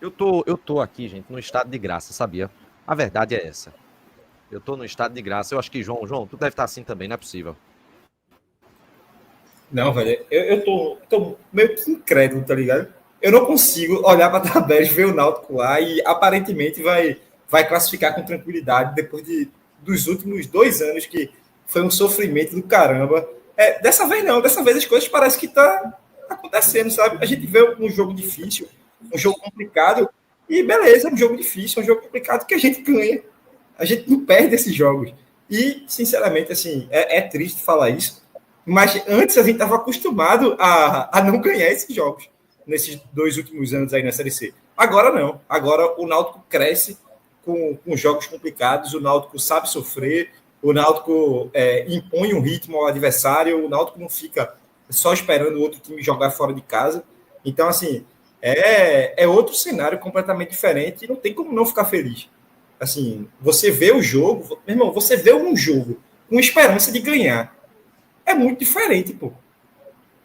Eu tô aqui, gente, no estado de graça, sabia? A verdade é essa. Eu tô no estado de graça. Eu acho que, João, tu deve estar assim também, não é possível. Não, velho, eu tô meio que incrédulo, tá ligado? Eu não consigo olhar para a tabela e ver o Náutico lá e aparentemente vai classificar com tranquilidade depois dos últimos 2 anos que foi um sofrimento do caramba. Dessa vez não, dessa vez as coisas parecem que tá acontecendo, sabe? A gente vê um jogo difícil, um jogo complicado e beleza, um jogo difícil, um jogo complicado que a gente ganha. A gente não perde esses jogos. E, sinceramente, assim, é triste falar isso, mas antes a gente estava acostumado a não ganhar esses jogos nesses 2 últimos anos aí na Série C. Agora não. Agora o Náutico cresce com jogos complicados, o Náutico sabe sofrer, o Náutico impõe um ritmo ao adversário, o Náutico não fica só esperando o outro time jogar fora de casa. Então, assim, é outro cenário completamente diferente e não tem como não ficar feliz. Assim, você vê o jogo, meu irmão, você vê um jogo com esperança de ganhar é muito diferente, pô.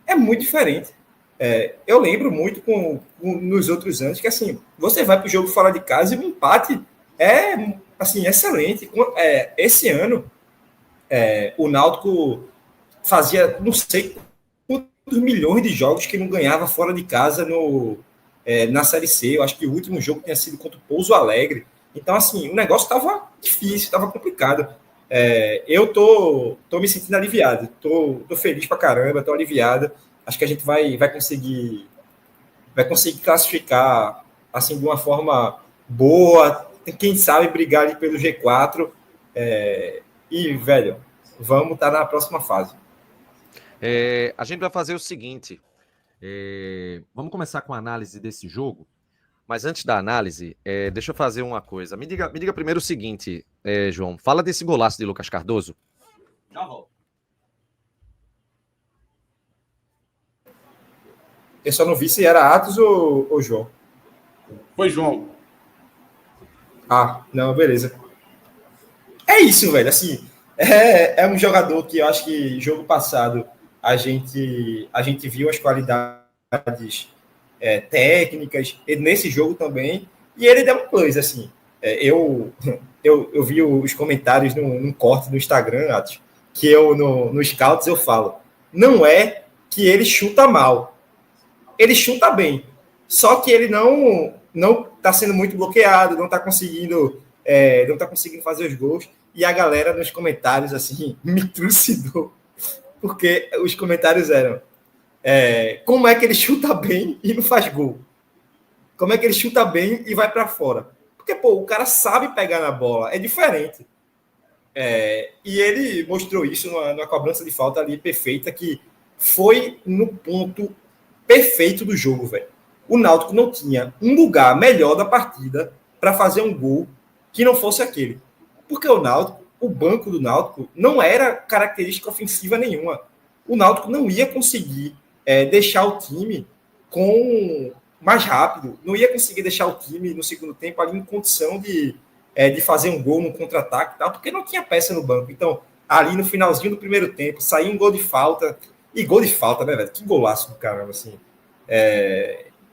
É muito diferente. Eu lembro muito nos outros anos que, assim, você vai para o jogo fora de casa e o empate é, assim, excelente. Esse ano, o Náutico fazia, não sei quantos milhões de jogos que não ganhava fora de casa na Série C. Eu acho que o último jogo tinha sido contra o Pouso Alegre. Então, assim, o negócio estava difícil, estava complicado. Eu tô me sentindo aliviado, tô feliz pra caramba, tô aliviado. Acho que a gente vai conseguir classificar assim de uma forma boa, quem sabe brigar ali pelo G4. E, velho, vamos estar na próxima fase. A gente vai fazer o seguinte: vamos começar com a análise desse jogo. Mas antes da análise, deixa eu fazer uma coisa. Me diga primeiro o seguinte, João. Fala desse golaço de Lucas Cardoso. Já volto. Eu só não vi se era Atos ou João. Foi, João. Ah, não, beleza. É isso, velho. Assim, é um jogador que eu acho que jogo passado a gente viu as qualidades técnicas, e nesse jogo também, e ele deu um plus, assim. Eu vi os comentários num corte no Instagram, Atos, que eu, no Scouts, eu falo, não é que ele chuta mal, ele chuta bem, só que ele não está sendo muito bloqueado, não está conseguindo fazer os gols, e a galera nos comentários, assim, me trucidou, porque os comentários eram como é que ele chuta bem e não faz gol? Como é que ele chuta bem e vai para fora? Porque, pô, o cara sabe pegar na bola, é diferente. E ele mostrou isso numa cobrança de falta ali perfeita, que foi no ponto perfeito do jogo, velho. O Náutico não tinha um lugar melhor da partida para fazer um gol que não fosse aquele. Porque o Náutico, o banco do Náutico, não era característica ofensiva nenhuma. O Náutico não ia conseguir deixar o time com mais rápido, não ia conseguir deixar o time no segundo tempo ali em condição de fazer um gol no contra-ataque e tal, porque não tinha peça no banco. Então, ali no finalzinho do primeiro tempo, saiu um gol de falta, e gol de falta, né, velho? Que golaço do caramba, assim.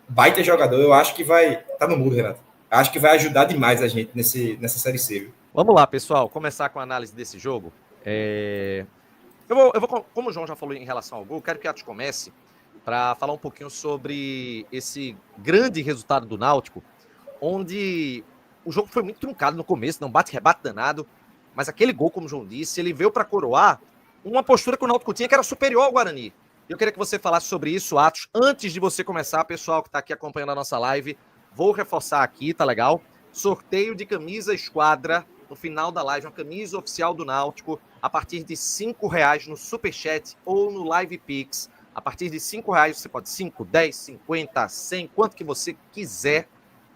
Baita jogador, eu acho que vai. Tá no mudo, Renato. Acho que vai ajudar demais a gente nessa Série C, viu? Vamos lá, pessoal. Começar com a análise desse jogo. Eu vou, como o João já falou em relação ao gol, quero que o Atos comece para falar um pouquinho sobre esse grande resultado do Náutico, onde o jogo foi muito truncado no começo, não bate-rebate danado, mas aquele gol, como o João disse, ele veio para coroar uma postura que o Náutico tinha que era superior ao Guarani. Eu queria que você falasse sobre isso, Atos. Antes de você começar, pessoal que está aqui acompanhando a nossa live, vou reforçar aqui, tá legal? Sorteio de camisa esquadra no final da live, uma camisa oficial do Náutico, a partir de R$5 no Superchat ou no Live Pix. A partir de R$5 você pode 5, 10, 50, 100, quanto que você quiser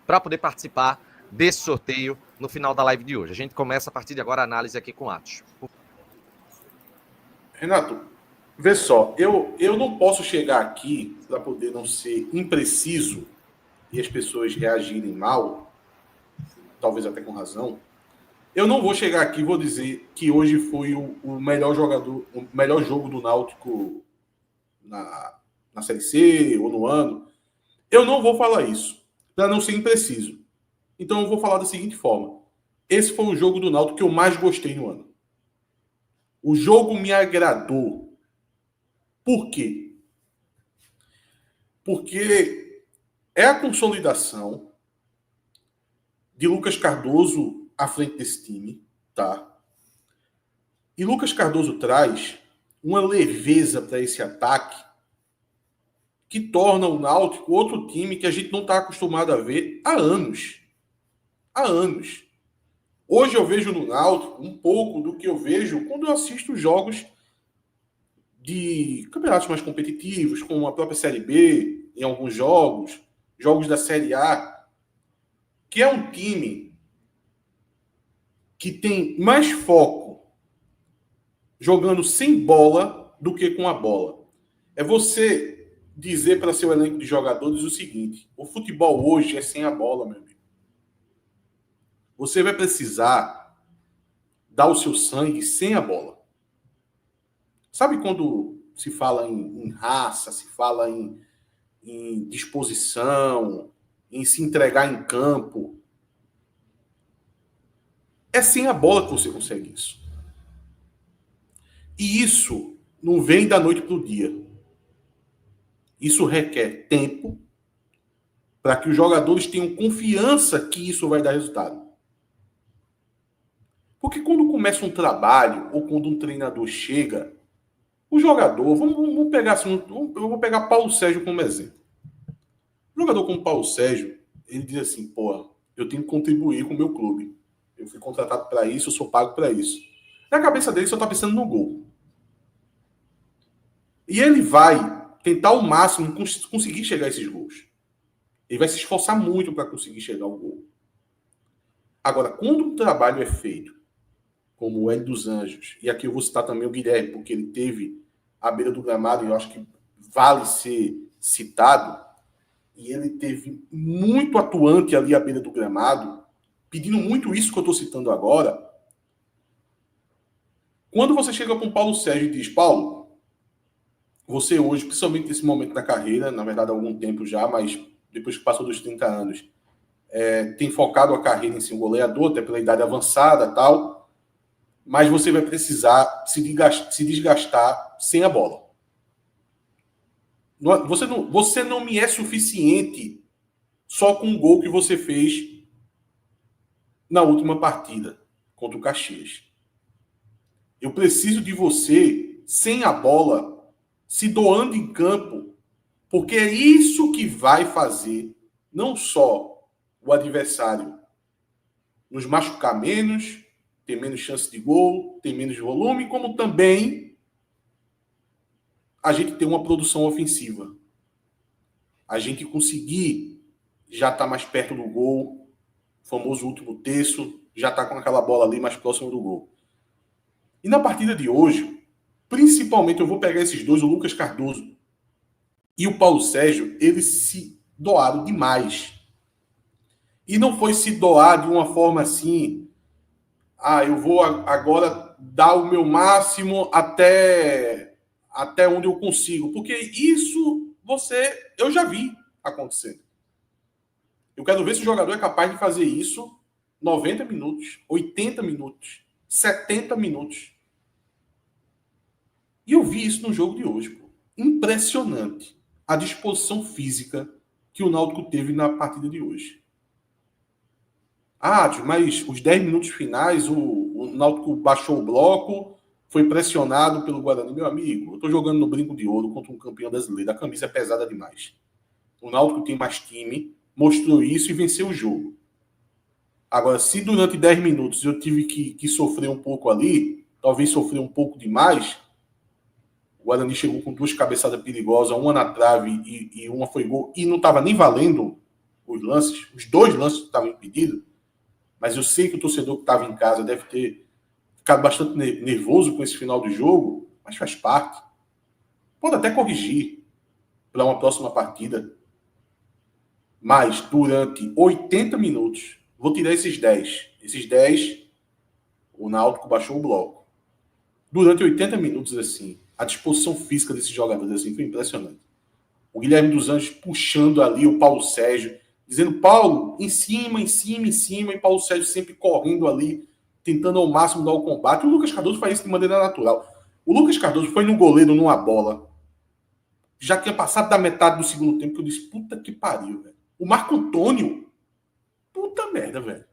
para poder participar desse sorteio no final da live de hoje. A gente começa a partir de agora a análise aqui com o Atos. Renato, vê só, eu não posso chegar aqui para poder não ser impreciso e as pessoas reagirem mal, talvez até com razão. Eu não vou chegar aqui e vou dizer que hoje foi o melhor jogador, o melhor jogo do Náutico na Série C ou no ano. Eu não vou falar isso. para não ser impreciso. Então eu vou falar da seguinte forma. Esse foi o jogo do Náutico que eu mais gostei no ano. O jogo me agradou. Por quê? Porque é a consolidação de Lucas Cardoso à frente desse time, tá? E Lucas Cardoso traz uma leveza para esse ataque que torna o Náutico outro time que a gente não está acostumado a ver há anos. Há anos. Hoje eu vejo no Náutico um pouco do que eu vejo quando eu assisto jogos de campeonatos mais competitivos, como a própria Série B, em alguns jogos, jogos da Série A, que é um time que tem mais foco jogando sem bola do que com a bola. É você dizer para seu elenco de jogadores o seguinte: o futebol hoje é sem a bola, meu amigo. Você vai precisar dar o seu sangue sem a bola. Sabe quando se fala em raça, se fala em disposição, em se entregar em campo? É sem a bola que você consegue isso. E isso não vem da noite para o dia. Isso requer tempo para que os jogadores tenham confiança que isso vai dar resultado. Porque quando começa um trabalho ou quando um treinador chega, o jogador, vamos pegar assim, eu vou pegar Paulo Sérgio como exemplo. Um jogador como Paulo Sérgio, ele diz assim: pô, eu tenho que contribuir com o meu clube. Eu fui contratado para isso, eu sou pago para isso. Na cabeça dele só está pensando no gol. E ele vai tentar ao máximo conseguir chegar a esses gols. Ele vai se esforçar muito para conseguir chegar ao gol. Agora, quando um trabalho é feito, como o Hélio dos Anjos, e aqui eu vou citar também o Guilherme, porque ele teve à beira do gramado, e eu acho que vale ser citado, e ele teve muito atuante ali à beira do gramado, pedindo muito isso que eu estou citando agora. Quando você chega para o Paulo Sérgio e diz: Paulo, você hoje, principalmente nesse momento da carreira, na verdade há algum tempo já, mas depois que passou dos 30 anos, tem focado a carreira em ser um goleador, até pela idade avançada e tal, mas você vai precisar se desgastar sem a bola. Você não me é suficiente só com o gol que você fez na última partida contra o Caxias. Eu preciso de você sem a bola, se doando em campo, porque é isso que vai fazer não só o adversário nos machucar menos, ter menos chance de gol, ter menos volume, como também a gente ter uma produção ofensiva. A gente conseguir já estar mais perto do gol, o famoso último terço, já está com aquela bola ali mais próximo do gol. E na partida de hoje, principalmente eu vou pegar esses dois, o Lucas Cardoso e o Paulo Sérgio, eles se doaram demais. E não foi se doar de uma forma assim: eu vou agora dar o meu máximo até onde eu consigo. Porque isso eu já vi acontecendo. Eu quero ver se o jogador é capaz de fazer isso 90 minutos, 80 minutos, 70 minutos. E eu vi isso no jogo de hoje. Pô. Impressionante a disposição física que o Náutico teve na partida de hoje. Mas os 10 minutos finais, o Náutico baixou o bloco, foi pressionado pelo Guarani. Meu amigo, eu estou jogando no brinco de ouro contra um campeão brasileiro. A camisa é pesada demais. O Náutico tem mais time, mostrou isso e venceu o jogo. Agora, se durante 10 minutos eu tive que sofrer um pouco ali, talvez sofrer um pouco demais, o Guarani chegou com 2 cabeçadas perigosas, uma na trave e uma foi gol, e não estava nem valendo os lances, os 2 lances estavam impedidos. Mas eu sei que o torcedor que estava em casa deve ter ficado bastante nervoso com esse final do jogo, mas faz parte. Pode até corrigir para uma próxima partida. Mas durante 80 minutos, vou tirar esses 10. Esses 10, o Náutico baixou o bloco. Durante 80 minutos, assim, a disposição física desses jogadores assim, foi impressionante. O Guilherme dos Anjos puxando ali o Paulo Sérgio, dizendo Paulo, em cima, e Paulo Sérgio sempre correndo ali, tentando ao máximo dar o combate. O Lucas Cardoso faz isso de maneira natural. O Lucas Cardoso foi no goleiro numa bola. Já tinha passado da metade do segundo tempo, que eu disse, puta que pariu, velho. O Marco Antônio, puta merda, velho.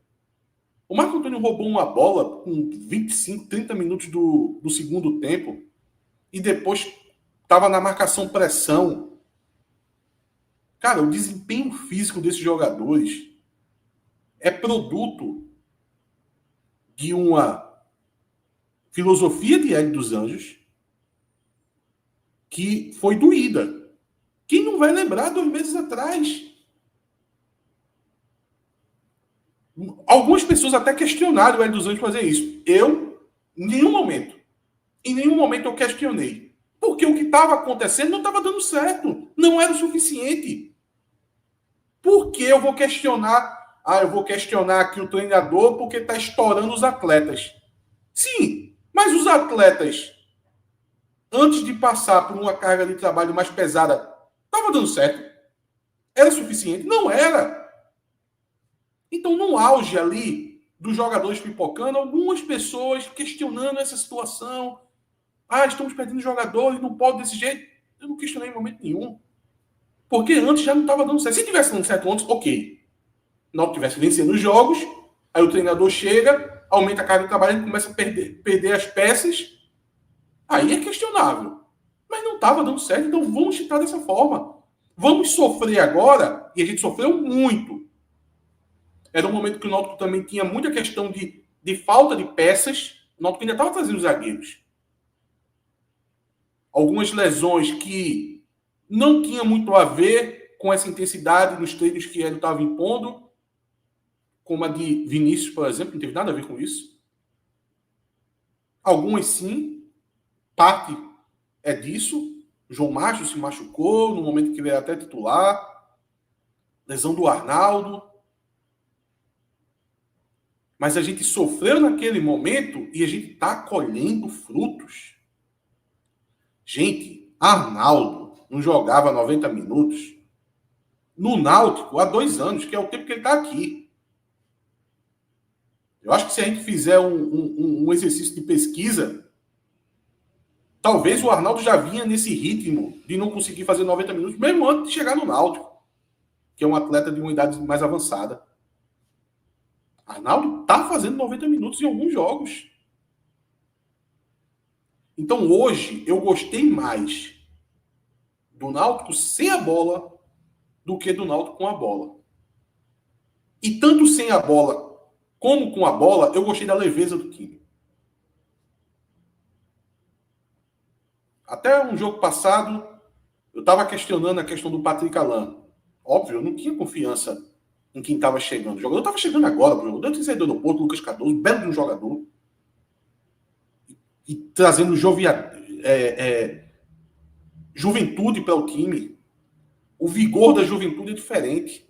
O Marco Antônio roubou uma bola com 25, 30 minutos do segundo tempo e depois estava na marcação pressão. Cara, o desempenho físico desses jogadores é produto de uma filosofia de Hélio dos Anjos que foi doída. Quem não vai lembrar 2 meses atrás? Algumas pessoas até questionaram o Hélio dos Anjos fazer isso. Eu, em nenhum momento eu questionei. Porque o que estava acontecendo não estava dando certo. Não era o suficiente. Por que eu vou questionar? Eu vou questionar aqui o treinador porque está estourando os atletas. Sim, mas os atletas, antes de passar por uma carga de trabalho mais pesada, estava dando certo? Era suficiente? Não era. Então, no auge ali dos jogadores pipocando, algumas pessoas questionando essa situação. Estamos perdendo jogadores, não pode desse jeito. Eu não questionei em momento nenhum. Porque antes já não estava dando certo. Se tivesse dando certo antes, ok. Não tivesse vencendo os jogos, aí o treinador chega, aumenta a carga de trabalho e começa a perder as peças. Aí é questionável. Mas não estava dando certo, então vamos ficar dessa forma. Vamos sofrer agora, e a gente sofreu muito. Era um momento que o Náutico também tinha muita questão de falta de peças. O Náutico ainda estava trazendo zagueiros. Algumas lesões que não tinha muito a ver com essa intensidade nos treinos que ele estava impondo, como a de Vinícius, por exemplo, não teve nada a ver com isso. Algumas sim, parte é disso. O João Macho se machucou no momento que ele era até titular, lesão do Arnaldo. Mas a gente sofreu naquele momento e a gente está colhendo frutos. Gente, Arnaldo não jogava 90 minutos no Náutico há 2 anos, que é o tempo que ele está aqui. Eu acho que se a gente fizer um exercício de pesquisa, talvez o Arnaldo já vinha nesse ritmo de não conseguir fazer 90 minutos, mesmo antes de chegar no Náutico, que é um atleta de uma idade mais avançada. Arnaldo está fazendo 90 minutos em alguns jogos. Então hoje eu gostei mais do Náutico sem a bola do que do Náutico com a bola. E tanto sem a bola como com a bola, eu gostei da leveza do time. Até um jogo passado, eu estava questionando a questão do Patrick Alain. Óbvio, eu não tinha confiança em quem estava chegando. O jogador estava chegando agora para o jogador. Eu tinha saído do Porto, Lucas Cardoso, belo de um jogador. E trazendo juventude para o time. O vigor da juventude é diferente.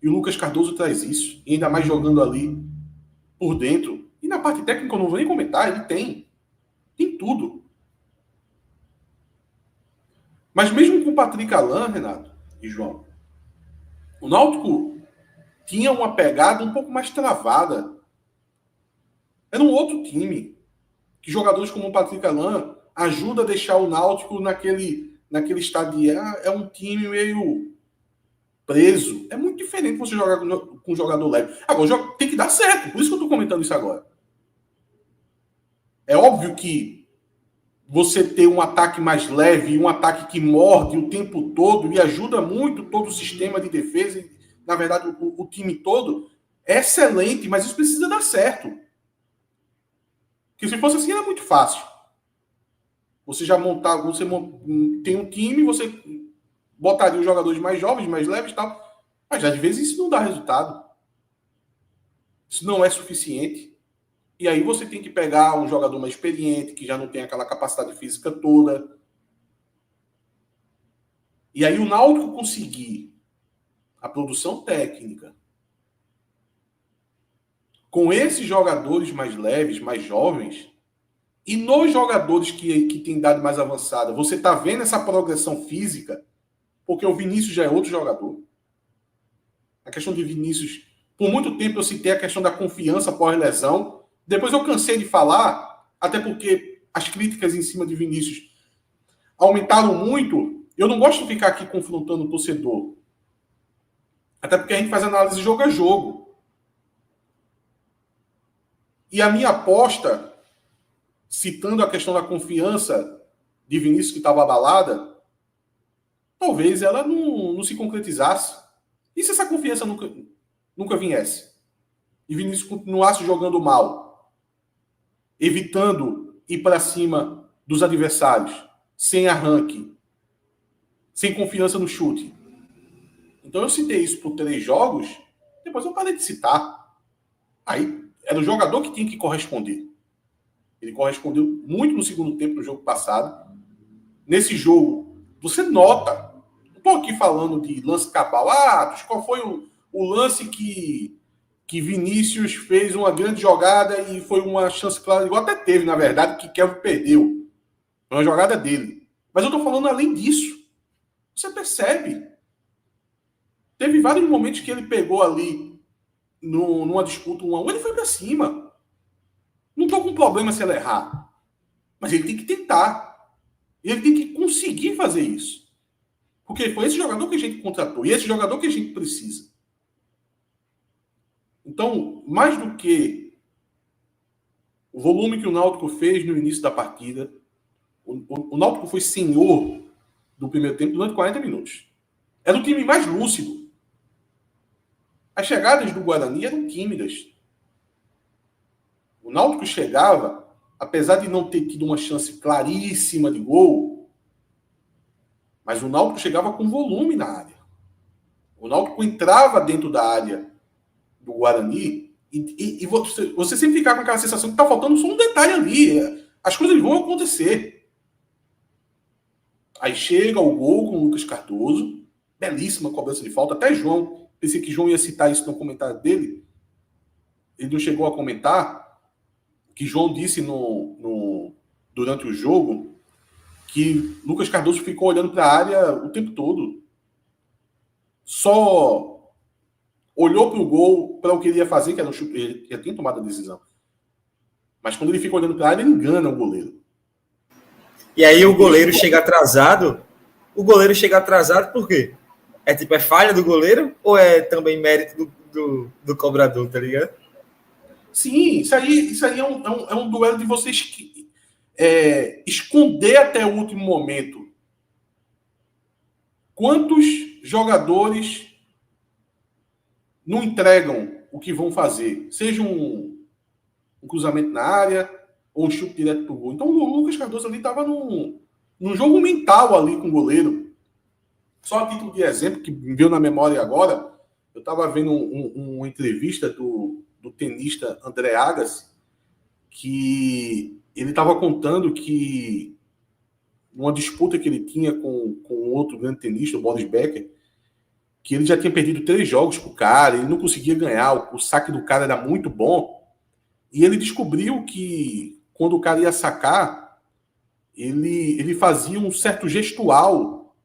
E o Lucas Cardoso traz isso. E ainda mais jogando ali por dentro. E na parte técnica eu não vou nem comentar. Ele tem. Tem tudo. Mas mesmo com o Patrick Alain, Renato e João, o Náutico tinha uma pegada um pouco mais travada. Era um outro time. Que jogadores como o Patrick Alain ajudam a deixar o Náutico naquele estado de... é um time meio preso. É muito diferente você jogar com um jogador leve. Agora, tem que dar certo. Por isso que eu estou comentando isso agora. É óbvio que você ter um ataque mais leve, um ataque que morde o tempo todo e ajuda muito todo o sistema de defesa, e, na verdade, o time todo, é excelente, mas isso precisa dar certo. Porque se fosse assim, era muito fácil. Você já tem um time, você botaria os jogadores mais jovens, mais leves e tal, mas às vezes isso não dá resultado. Isso não é suficiente. E aí você tem que pegar um jogador mais experiente, que já não tem aquela capacidade física toda. E aí o Náutico conseguir a produção técnica com esses jogadores mais leves, mais jovens, e nos jogadores que têm idade mais avançada, você está vendo essa progressão física, porque o Vinícius já é outro jogador. A questão de Vinícius, por muito tempo eu citei a questão da confiança pós-lesão. Depois eu cansei de falar, até porque as críticas em cima de Vinícius aumentaram muito. Eu não gosto de ficar aqui confrontando o torcedor. Até porque a gente faz análise jogo a jogo. E a minha aposta, citando a questão da confiança de Vinícius que estava abalada, talvez ela não se concretizasse. E se essa confiança nunca viesse? E Vinícius continuasse jogando mal, evitando ir para cima dos adversários, sem arranque, sem confiança no chute. Então eu citei isso por 3 jogos, depois eu parei de citar. Aí era o jogador que tinha que corresponder. Ele correspondeu muito no segundo tempo no jogo passado. Nesse jogo, você nota, não estou aqui falando de lance cabal, qual foi o lance que Vinícius fez uma grande jogada e foi uma chance clara, igual até teve, na verdade, que Kelvin perdeu. Foi uma jogada dele. Mas eu estou falando além disso. Você percebe. Teve vários momentos que ele pegou ali numa disputa 1-1, ele foi para cima. Não estou com problema se ele errar. Mas ele tem que tentar. Ele tem que conseguir fazer isso. Porque foi esse jogador que a gente contratou. E esse jogador que a gente precisa. Então, mais do que o volume que o Náutico fez no início da partida, o Náutico foi senhor do primeiro tempo durante 40 minutos. Era o time mais lúcido. As chegadas do Guarani eram tímidas. O Náutico chegava, apesar de não ter tido uma chance claríssima de gol, mas o Náutico chegava com volume na área. O Náutico entrava dentro da área do Guarani e você sempre ficava com aquela sensação que está faltando só um detalhe ali. As coisas vão acontecer. Aí chega o gol com o Lucas Cardoso, belíssima cobrança de falta. Até João, pensei que João ia citar isso no comentário dele. Ele não chegou a comentar que João disse durante o jogo que Lucas Cardoso ficou olhando para a área o tempo todo. Só olhou para o gol, para o que ele ia fazer, que era um chute, ele já tinha tomado a decisão. Mas quando ele fica olhando para a área, ele engana o goleiro. E aí o goleiro chega atrasado. O goleiro chega atrasado por quê? É falha do goleiro ou é também mérito do cobrador, tá ligado? Sim, isso aí é um duelo de vocês esconder até o último momento. Quantos jogadores não entregam o que vão fazer? Seja um cruzamento na área ou um chute direto pro gol. Então o Lucas Cardoso ali estava num jogo mental ali com o goleiro. Só a título de exemplo, que me veio na memória agora, eu estava vendo uma entrevista do tenista André Agassi, que ele estava contando que numa disputa que ele tinha com outro grande tenista, o Boris Becker, que ele já tinha perdido 3 jogos pro cara, ele não conseguia ganhar, o saque do cara era muito bom, e ele descobriu que quando o cara ia sacar, ele fazia um certo gestual,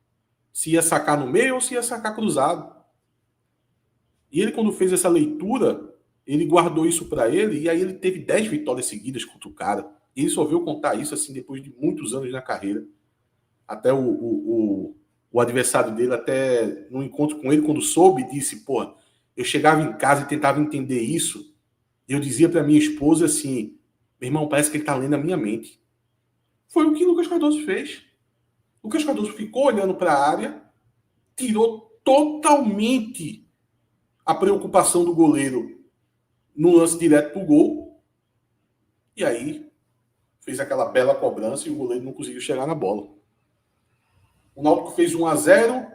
se ia sacar no meio ou se ia sacar cruzado. E ele, quando fez essa leitura, ele guardou isso para ele, e aí ele teve 10 vitórias seguidas contra o cara. E ele só veio contar isso assim depois de muitos anos na carreira. Até o adversário dele, até no encontro com ele, quando soube, disse, pô, eu chegava em casa e tentava entender isso, e eu dizia para minha esposa assim, meu irmão, parece que ele está lendo a minha mente. Foi o que o Lucas Cardoso fez. O Lucas Cardoso ficou olhando para a área, tirou totalmente a preocupação do goleiro no lance direto pro gol, e aí fez aquela bela cobrança e o goleiro não conseguiu chegar na bola. O Náutico fez 1-0,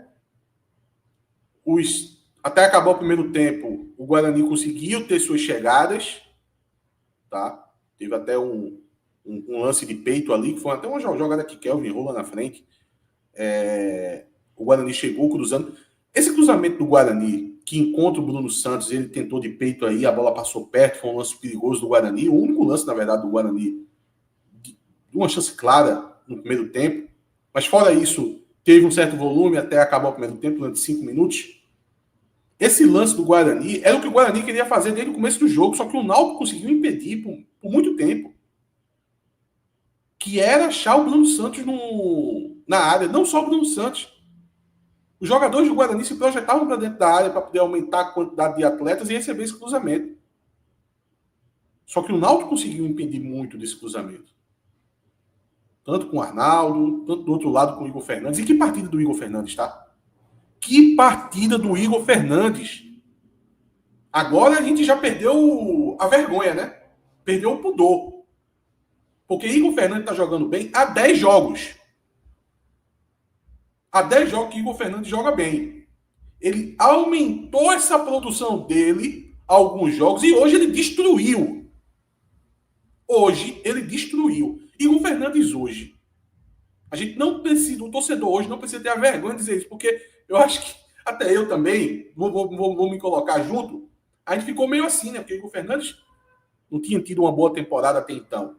até acabar o primeiro tempo, o Guarani conseguiu ter suas chegadas, tá? Teve até um lance de peito ali, que foi até uma jogada que Kelvin rola na frente. O Guarani chegou cruzando. Esse cruzamento do Guarani, que encontra o Bruno Santos, ele tentou de peito aí, a bola passou perto, foi um lance perigoso do Guarani, o único lance, na verdade, do Guarani, de uma chance clara no primeiro tempo, mas fora isso, teve um certo volume até acabar o primeiro tempo, durante 5 minutos. esse lance do Guarani era o que o Guarani queria fazer desde o começo do jogo, só que o Náutico conseguiu impedir por muito tempo. Que era achar o Bruno Santos na área, não só o Bruno Santos. Os jogadores do Guarani se projetavam para dentro da área para poder aumentar a quantidade de atletas e receber esse cruzamento. Só que o Náutico conseguiu impedir muito desse cruzamento. Tanto com o Arnaldo, tanto do outro lado com o Igor Fernandes. E que partida do Igor Fernandes, tá? Que partida do Igor Fernandes. Agora a gente já perdeu a vergonha, né? Perdeu o pudor. Porque Igor Fernandes está jogando bem há 10 jogos. Há 10 jogos que Igor Fernandes joga bem. Ele aumentou essa produção dele há alguns jogos e hoje ele destruiu. Hoje ele destruiu. Igor Fernandes hoje. A gente não precisa, o torcedor hoje não precisa ter a vergonha de dizer isso, porque eu acho que até eu também, vou me colocar junto, a gente ficou meio assim, né? Porque Igor Fernandes não tinha tido uma boa temporada até então.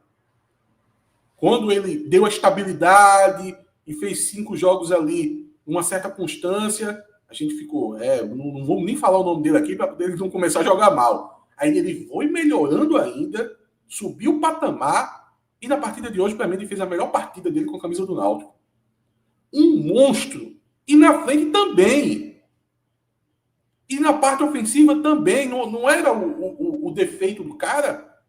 Quando ele deu a estabilidade e fez 5 jogos ali, uma certa constância, a gente ficou, não vamos nem falar o nome dele aqui para ele não começar a jogar mal. Aí ele foi melhorando ainda, subiu o patamar e na partida de hoje, para mim, ele fez a melhor partida dele com a camisa do Náutico. Um monstro. E na frente também. E na parte ofensiva também. Não era o defeito do cara.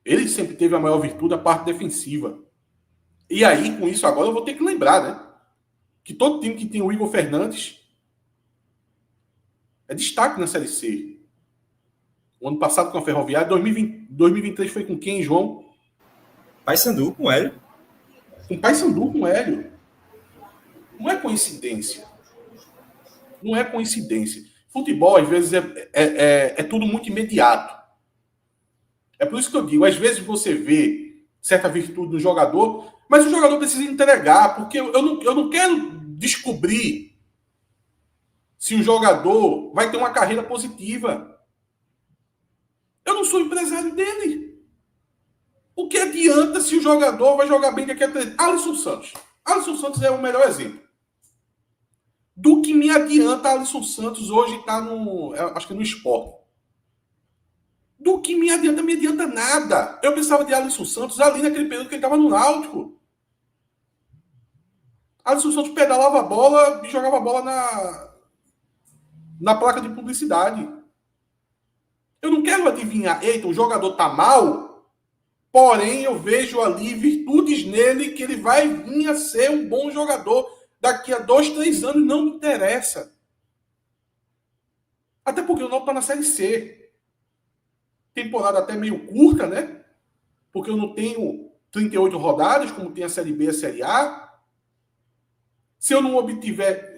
Ele sempre teve a maior virtude, a parte defensiva. E aí, com isso, agora eu vou ter que lembrar, né? Que todo time que tem o Igor Fernandes é destaque na Série C. O ano passado com a Ferroviária, 2023 foi com quem, João? Paysandu com o Hélio. Com Paysandu com o Hélio. Não é coincidência. Não é coincidência. Futebol, às vezes, é tudo muito imediato. É por isso que eu digo, às vezes você vê certa virtude no jogador, mas o jogador precisa entregar, porque eu não quero descobrir se o jogador vai ter uma carreira positiva. Eu não sou empresário dele. O que adianta se o jogador vai jogar bem daqui a 3 anos? Alisson Santos. Alisson Santos é o melhor exemplo. Do que me adianta Alisson Santos hoje estar acho que no Sport. Do que me adianta nada. Eu pensava de Alisson Santos ali naquele período que ele estava no Náutico. Alisson Santos pedalava a bola e jogava a bola na placa de publicidade. Eu não quero adivinhar, eita, o jogador tá mal, porém eu vejo ali virtudes nele que ele vai vir a ser um bom jogador daqui a 2, 3 anos, não me interessa. Até porque o Náutico tá na Série C. Temporada até meio curta, né? Porque eu não tenho 38 rodadas, como tem a Série B e a Série A. Se eu não obtiver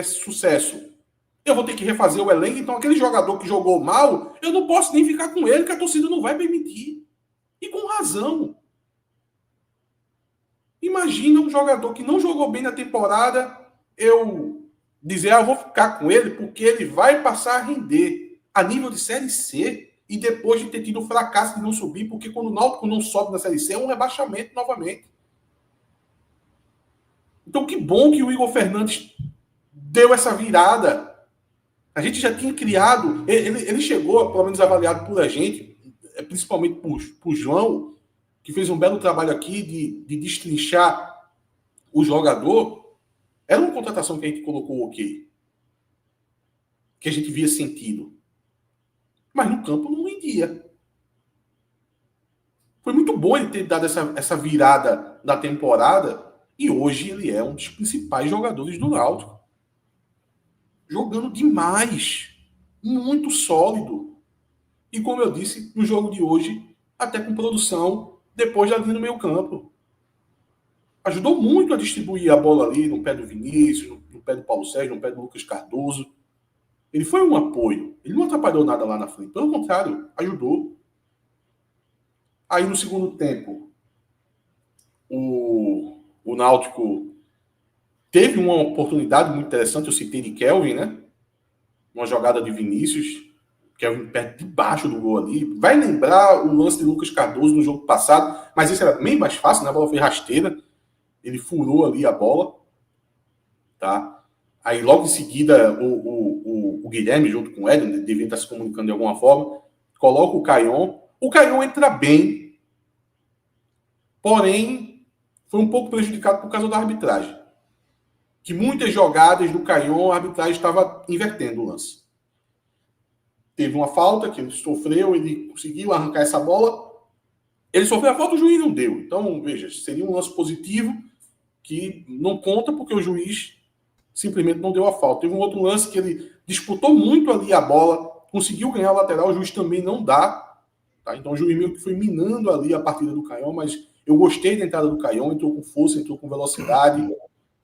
sucesso, eu vou ter que refazer o elenco. Então, aquele jogador que jogou mal, eu não posso nem ficar com ele, que a torcida não vai permitir. E com razão. Imagina um jogador que não jogou bem na temporada, eu dizer, eu vou ficar com ele porque ele vai passar a render a nível de Série C e depois de ter tido o fracasso de não subir, porque quando o Náutico não sobe na Série C, é um rebaixamento novamente. Então, que bom que o Igor Fernandes deu essa virada. A gente já tinha criado, ele chegou, pelo menos avaliado por a gente, principalmente por João, que fez um belo trabalho aqui de destrinchar o jogador. Era uma contratação que a gente colocou ok. Que a gente via sentido. Mas no campo não rendia. Foi muito bom ele ter dado essa virada da temporada e hoje ele é um dos principais jogadores do Náutico. Jogando demais. Muito sólido. E como eu disse, no jogo de hoje, até com produção, depois da linha no meio campo. Ajudou muito a distribuir a bola ali no pé do Vinícius, no pé do Paulo Sérgio, no pé do Lucas Cardoso. Ele foi um apoio. Ele não atrapalhou nada lá na frente. Pelo contrário, ajudou. Aí no segundo tempo, o Náutico teve uma oportunidade muito interessante, eu citei de Kelvin, né? Uma jogada de Vinícius, Kelvin perto de baixo do gol ali. Vai lembrar o lance de Lucas Cardoso no jogo passado, mas esse era bem mais fácil, né? A bola foi rasteira. Ele furou ali a bola. Tá? Aí, logo em seguida, o Guilherme, junto com o Hélio, né, devia estar se comunicando de alguma forma, coloca o Caion. O Caion entra bem, porém, foi um pouco prejudicado por causa da arbitragem. Que muitas jogadas do Caion, a arbitragem estava invertendo o lance. Teve uma falta que ele sofreu, ele conseguiu arrancar essa bola. Ele sofreu a falta, o juiz não deu. Então, veja, seria um lance positivo que não conta porque o juiz simplesmente não deu a falta. Teve um outro lance que ele disputou muito ali a bola, conseguiu ganhar a lateral, o juiz também não dá. Tá? Então o juiz meio que foi minando ali a partida do Caion, mas eu gostei da entrada do Caion, entrou com força, entrou com velocidade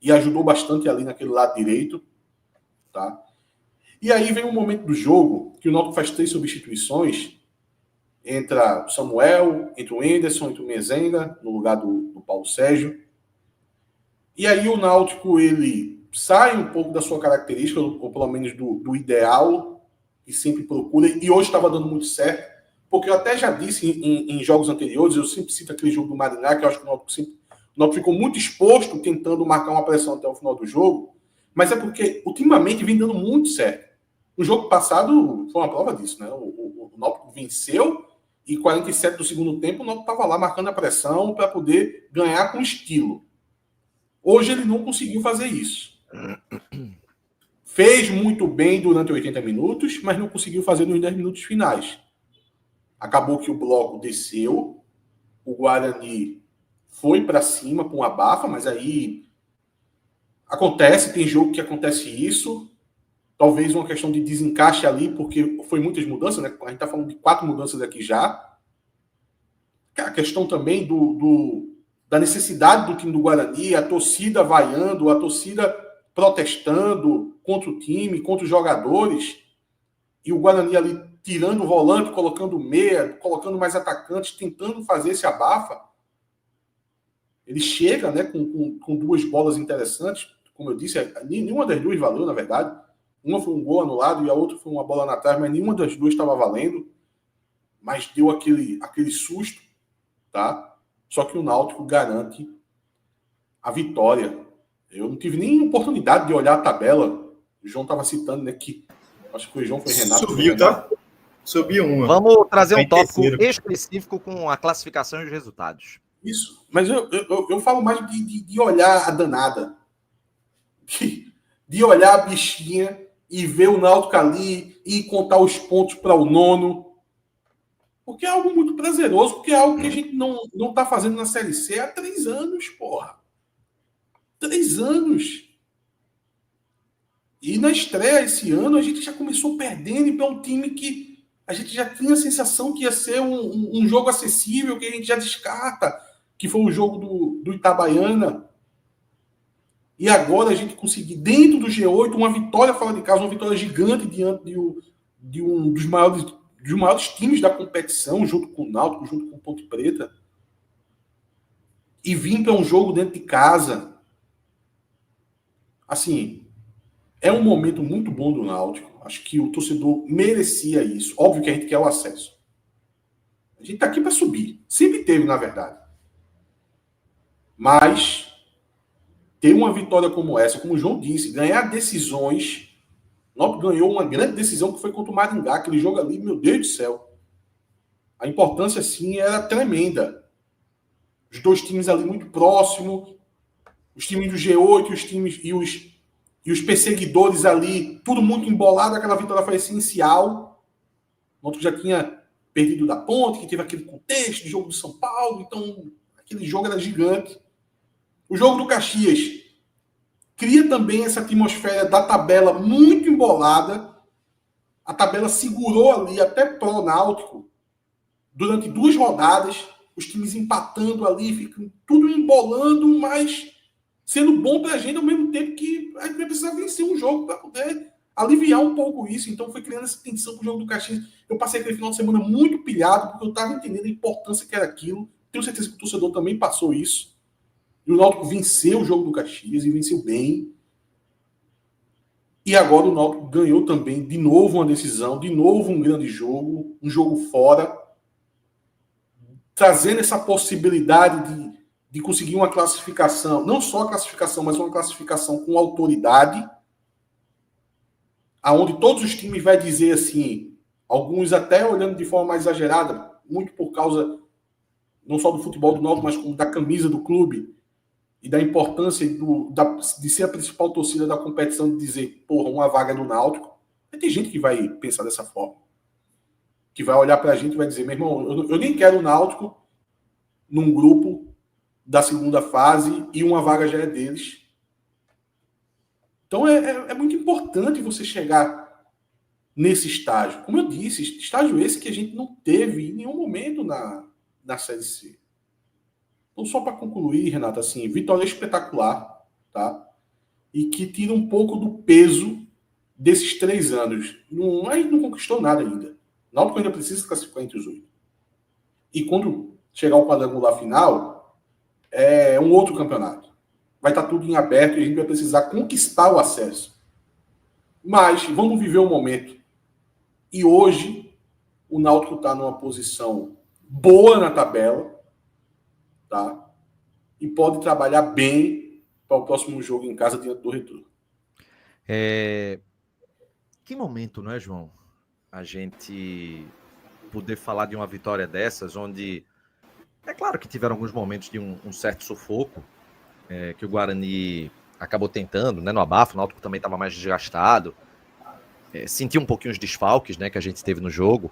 e ajudou bastante ali naquele lado direito. Tá? E aí vem um momento do jogo que o Náutico faz 3 substituições. Entra o Samuel, entra o Enderson, entra o Mezenga, no lugar do Paulo Sérgio. E aí o Náutico, ele sai um pouco da sua característica, ou pelo menos do ideal, que sempre procura, e hoje estava dando muito certo, porque eu até já disse em jogos anteriores, eu sempre cito aquele jogo do Maringá, que eu acho que o Náutico ficou muito exposto, tentando marcar uma pressão até o final do jogo, mas é porque ultimamente vem dando muito certo. No jogo passado foi uma prova disso, né? O Náutico venceu e 47 do segundo tempo o Náutico estava lá marcando a pressão para poder ganhar com estilo. Hoje ele não conseguiu fazer isso. Fez muito bem durante 80 minutos, mas não conseguiu fazer nos 10 minutos finais. Acabou que o bloco desceu, o Guarani foi para cima com a abafa, mas aí acontece, tem jogo que acontece isso. Talvez uma questão de desencaixe ali, porque foi muitas mudanças, né? A gente está falando de 4 mudanças aqui já. A questão também da necessidade do time do Guarani, a torcida vaiando, a torcida protestando contra o time, contra os jogadores, e o Guarani ali tirando o volante, colocando meia, colocando mais atacantes, tentando fazer esse abafa. Ele chega, né, com 2 bolas interessantes, como eu disse, nenhuma das 2 valeu, na verdade. Uma foi um gol anulado e a outra foi uma bola na trave, mas nenhuma das 2 estava valendo. Mas deu aquele susto, tá? Só que o Náutico garante a vitória. Eu não tive nem oportunidade de olhar a tabela. O João estava citando, né, que acho que o João foi Renato. Subiu, tá? Subiu uma. Vamos trazer um tópico terceiro específico com a classificação e os resultados. Isso. Mas eu falo mais de olhar a danada. De olhar a bichinha e ver o Náutico ali e contar os pontos para o 9º. Porque é algo muito prazeroso, porque é algo que a gente não está fazendo na Série C há 3 anos, porra. 3 anos. E na estreia esse ano, a gente já começou perdendo para um time que a gente já tinha a sensação que ia ser um jogo acessível, que a gente já descarta, que foi o jogo do Itabaiana. E agora a gente conseguir, dentro do G8, uma vitória fora de casa, uma vitória gigante diante de um dos maiores times da competição, junto com o Náutico, junto com o Ponte Preta, e vir para um jogo dentro de casa. Assim, é um momento muito bom do Náutico. Acho que o torcedor merecia isso. Óbvio que a gente quer o acesso. A gente está aqui para subir. Sempre teve, na verdade. Mas ter uma vitória como essa, como o João disse, ganhar decisões. O Náutico ganhou uma grande decisão que foi contra o Maringá. Aquele jogo ali, meu Deus do céu. A importância, sim, era tremenda. Os 2 times ali muito próximos. Os times do G8, os times e os perseguidores ali, tudo muito embolado. Aquela vitória foi essencial. O Náutico já tinha perdido da Ponte, que teve aquele contexto de jogo do São Paulo. Então, aquele jogo era gigante. O jogo do Caxias cria também essa atmosfera da tabela muito embolada. A tabela segurou ali até pró-Náutico durante 2 rodadas. Os times empatando ali, ficam tudo embolando, mas sendo bom para a gente ao mesmo tempo que a gente vai precisar vencer um jogo para poder aliviar um pouco isso. Então foi criando essa tensão para o jogo do Caxias. Eu passei aquele final de semana muito pilhado, porque eu estava entendendo a importância que era aquilo. Tenho certeza que o torcedor também passou isso. E o Náutico venceu o jogo do Caxias e venceu bem. E agora o Náutico ganhou também, de novo, uma decisão, de novo um grande jogo, um jogo fora, trazendo essa possibilidade de conseguir uma classificação, não só a classificação, mas uma classificação com autoridade, aonde todos os times vai dizer assim, alguns até olhando de forma mais exagerada, muito por causa não só do futebol do Náutico, mas como da camisa do clube e da importância de ser a principal torcida da competição, de dizer, porra, uma vaga no Náutico. Aí tem gente que vai pensar dessa forma, que vai olhar pra gente e vai dizer, meu irmão, eu nem quero o Náutico num grupo da segunda fase e uma vaga já é deles. Então é muito importante você chegar nesse estágio. Como eu disse, estágio esse que a gente não teve em nenhum momento na Série C. Então, só para concluir, Renato, assim, vitória espetacular, tá? E que tira um pouco do peso desses 3 anos. A gente não conquistou nada ainda. O Náutico ainda precisa classificar entre os 8. E quando chegar ao quadrangular final, é um outro campeonato. Vai estar tudo em aberto e a gente vai precisar conquistar o acesso. Mas vamos viver o momento. E hoje, o Náutico está numa posição boa na tabela, tá? E pode trabalhar bem para o próximo jogo em casa diante do Retrô. Que momento, não é, João? A gente poder falar de uma vitória dessas, onde é claro que tiveram alguns momentos de um certo sufoco, que o Guarani acabou tentando, né, no abafo. O Náutico também estava mais desgastado, sentiu um pouquinho os desfalques, né, que a gente teve no jogo.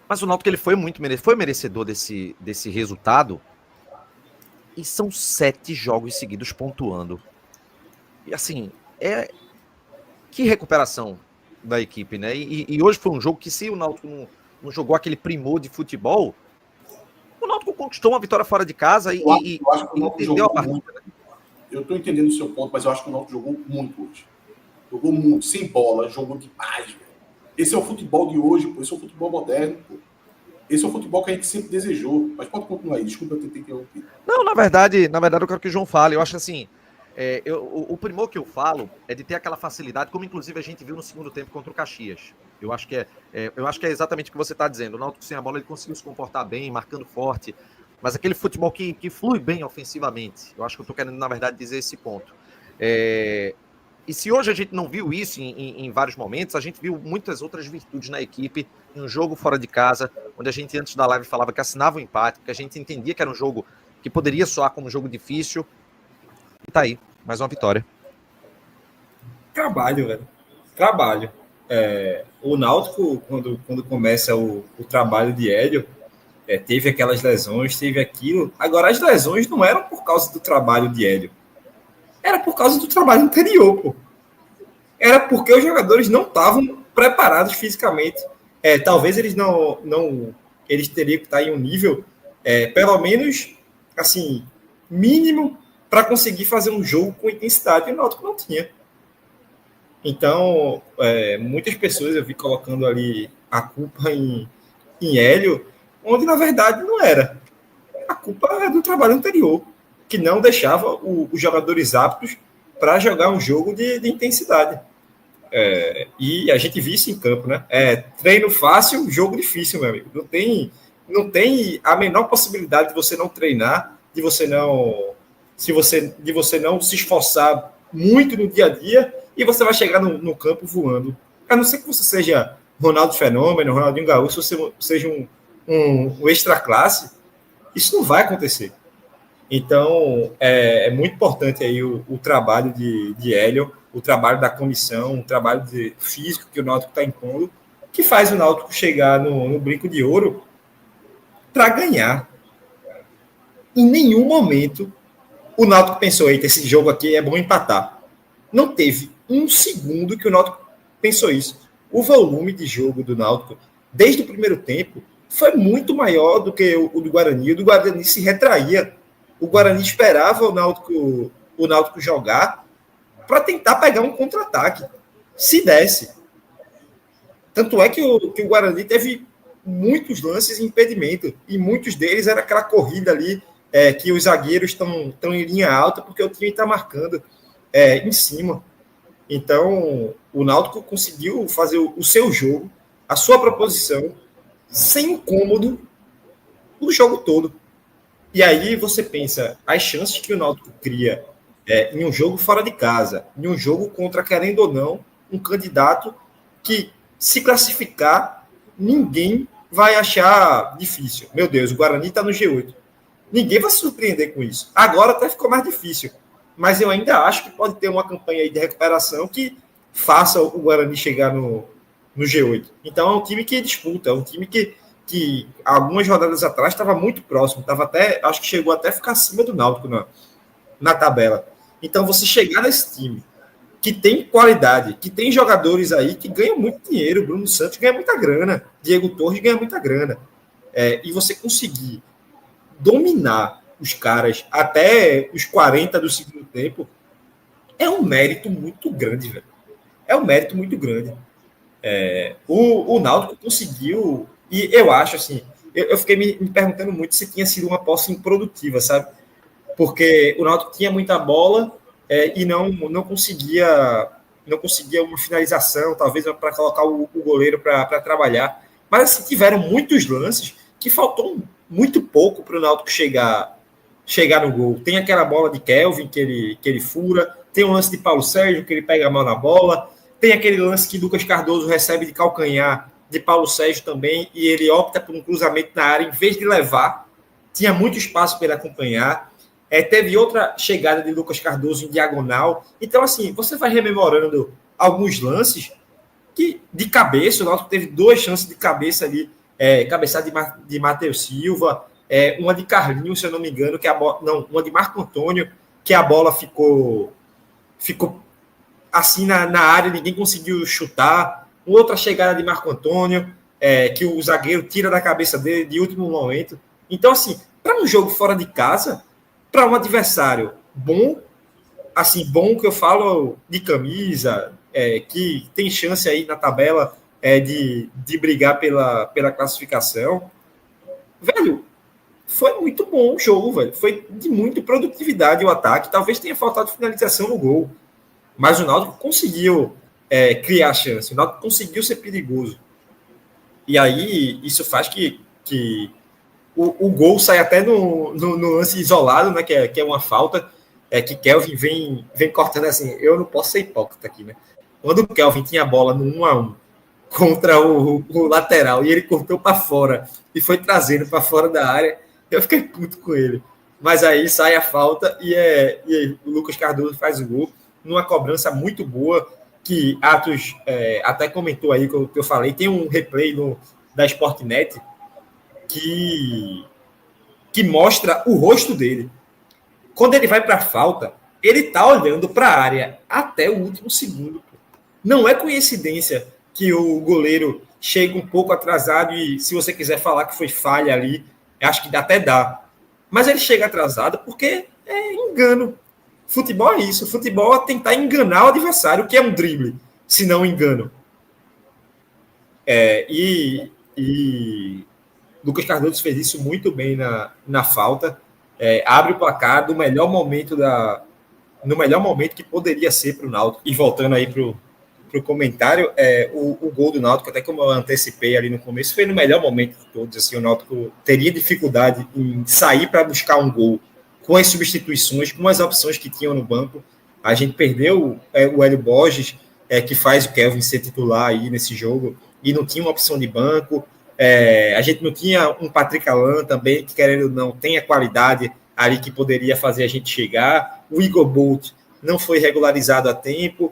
Mas o Náutico ele foi merecedor desse resultado. E são 7 jogos seguidos pontuando. E assim, que recuperação da equipe, né? E hoje foi um jogo que, se o Náutico não jogou aquele primor de futebol, o Náutico conquistou uma vitória fora de casa e eu acho que o Náutico entendeu a partida. Muito. Eu estou entendendo o seu ponto, mas eu acho que o Náutico jogou muito hoje. Jogou muito, sem bola, jogou demais, velho. Esse é o futebol de hoje, pô. Esse é o futebol moderno, pô. Esse é o futebol que a gente sempre desejou. Mas pode continuar aí, desculpa, eu tentei interromper. Não, na verdade, eu quero que o João fale. Eu acho assim, o primor que eu falo é de ter aquela facilidade, como inclusive a gente viu no segundo tempo contra o Caxias. Eu acho que é exatamente o que você está dizendo. O Náutico sem a bola ele conseguiu se comportar bem, marcando forte, mas aquele futebol que flui bem ofensivamente. Eu acho que eu estou querendo, na verdade, dizer esse ponto. E se hoje a gente não viu isso em vários momentos, a gente viu muitas outras virtudes na equipe, em um jogo fora de casa, onde a gente antes da live falava que assinava o empate, que a gente entendia que era um jogo que poderia soar como um jogo difícil. E tá aí, mais uma vitória. Trabalho, velho. Trabalho. O Náutico, quando começa o trabalho de Hélio, teve aquelas lesões, teve aquilo. Agora, as lesões não eram por causa do trabalho de Hélio. Era por causa do trabalho anterior, pô. Era porque os jogadores não estavam preparados fisicamente. Talvez eles eles teriam que estar em um nível, pelo menos, assim, mínimo, para conseguir fazer um jogo com intensidade, e o Náutico não tinha. Então, muitas pessoas eu vi colocando ali a culpa em Hélio, onde na verdade não era. A culpa é do trabalho anterior, que não deixava os jogadores aptos para jogar um jogo de intensidade. E a gente viu isso em campo, né? Treino fácil, jogo difícil, meu amigo. Não tem a menor possibilidade de você não treinar, de você não se esforçar muito no dia a dia e você vai chegar no campo voando. A não ser que você seja Ronaldo Fenômeno, Ronaldinho Gaúcho, se você seja um extra classe, isso não vai acontecer. Então, é muito importante aí o trabalho de Hélio, o trabalho da comissão, o trabalho físico que o Náutico está impondo, que faz o Náutico chegar no brinco de ouro para ganhar. Em nenhum momento o Náutico pensou, eita, esse jogo aqui é bom empatar. Não teve um segundo que o Náutico pensou isso. O volume de jogo do Náutico, desde o primeiro tempo, foi muito maior do que o do Guarani. O do Guarani se retraía. O Guarani esperava o Náutico jogar para tentar pegar um contra-ataque, se desse. Tanto é que o Guarani teve muitos lances em impedimento, e muitos deles era aquela corrida ali, que os zagueiros estão em linha alta, porque o time está marcando em cima. Então, o Náutico conseguiu fazer o seu jogo, a sua proposição, sem incômodo, o jogo todo. E aí você pensa, as chances que o Náutico cria em um jogo fora de casa, em um jogo contra, querendo ou não, um candidato que, se classificar, ninguém vai achar difícil. Meu Deus, o Guarani está no G8. Ninguém vai se surpreender com isso. Agora até ficou mais difícil, mas eu ainda acho que pode ter uma campanha aí de recuperação que faça o Guarani chegar no G8. Então é um time que disputa, é um time que algumas rodadas atrás estava muito próximo, acho que chegou até a ficar acima do Náutico na tabela. Então você chegar nesse time que tem qualidade, que tem jogadores aí que ganham muito dinheiro, Bruno Santos ganha muita grana, Diego Torres ganha muita grana, e você conseguir dominar os caras até os 40 do segundo tempo é um mérito muito grande, velho. É um mérito muito grande. O Náutico conseguiu, e eu acho assim, eu fiquei me perguntando muito se tinha sido uma posse improdutiva, sabe? Porque o Náutico tinha muita bola e não conseguia uma finalização, talvez para colocar o goleiro para trabalhar. Mas assim, tiveram muitos lances que faltou muito pouco para o Náutico chegar no gol. Tem aquela bola de Kelvin que ele fura, tem um lance de Paulo Sérgio que ele pega a mão na bola, tem aquele lance que Lucas Cardoso recebe de calcanhar de Paulo Sérgio também, e ele opta por um cruzamento na área, em vez de levar, tinha muito espaço para ele acompanhar. Teve outra chegada de Lucas Cardoso em diagonal. Então, assim, você vai rememorando alguns lances que, de cabeça, o Náutico teve 2 chances de cabeça ali, cabeçada de Matheus Silva, uma de Carlinhos, se eu não me engano, uma de Marco Antônio, que a bola ficou assim na área, ninguém conseguiu chutar. Outra chegada de Marco Antônio, que o zagueiro tira da cabeça dele de último momento. Então, assim, para um jogo fora de casa, para um adversário bom, assim, bom que eu falo de camisa, que tem chance aí na tabela de brigar pela classificação, velho, foi muito bom o jogo, velho. Foi de muita produtividade o ataque. Talvez tenha faltado finalização no gol, mas o Náutico conseguiu criar chance, o Náutico conseguiu ser perigoso. E aí, isso faz que o gol sai até no lance isolado, né, que é uma falta, que Kelvin vem cortando assim. Eu não posso ser hipócrita aqui, né? Quando o Kelvin tinha a bola no 1-1 contra o lateral e ele cortou para fora e foi trazendo para fora da área, eu fiquei puto com ele. Mas aí sai a falta e o Lucas Cardoso faz o gol numa cobrança muito boa, que Atos até comentou aí, que eu falei, tem um replay da Sportnet que mostra o rosto dele. Quando ele vai para a falta, ele tá olhando para a área até o último segundo. Não é coincidência que o goleiro chega um pouco atrasado e, se você quiser falar que foi falha ali, acho que até dá. Mas ele chega atrasado porque é engano. Futebol é isso. Futebol é tentar enganar o adversário, que é um drible, se não engano. E Lucas Cardoso fez isso muito bem na falta. Abre o placar no melhor momento que poderia ser para o Náutico. E voltando aí para o comentário, o gol do Náutico, até como eu antecipei ali no começo, foi no melhor momento de todos. Assim, o Náutico teria dificuldade em sair para buscar um gol com as substituições, com as opções que tinham no banco. A gente perdeu o Hélio Borges, que faz o Kelvin ser titular aí nesse jogo, e não tinha uma opção de banco. A gente não tinha um Patrick Alan também, que, querendo ou não, tem a qualidade ali que poderia fazer a gente chegar. O Igor Bolt não foi regularizado a tempo.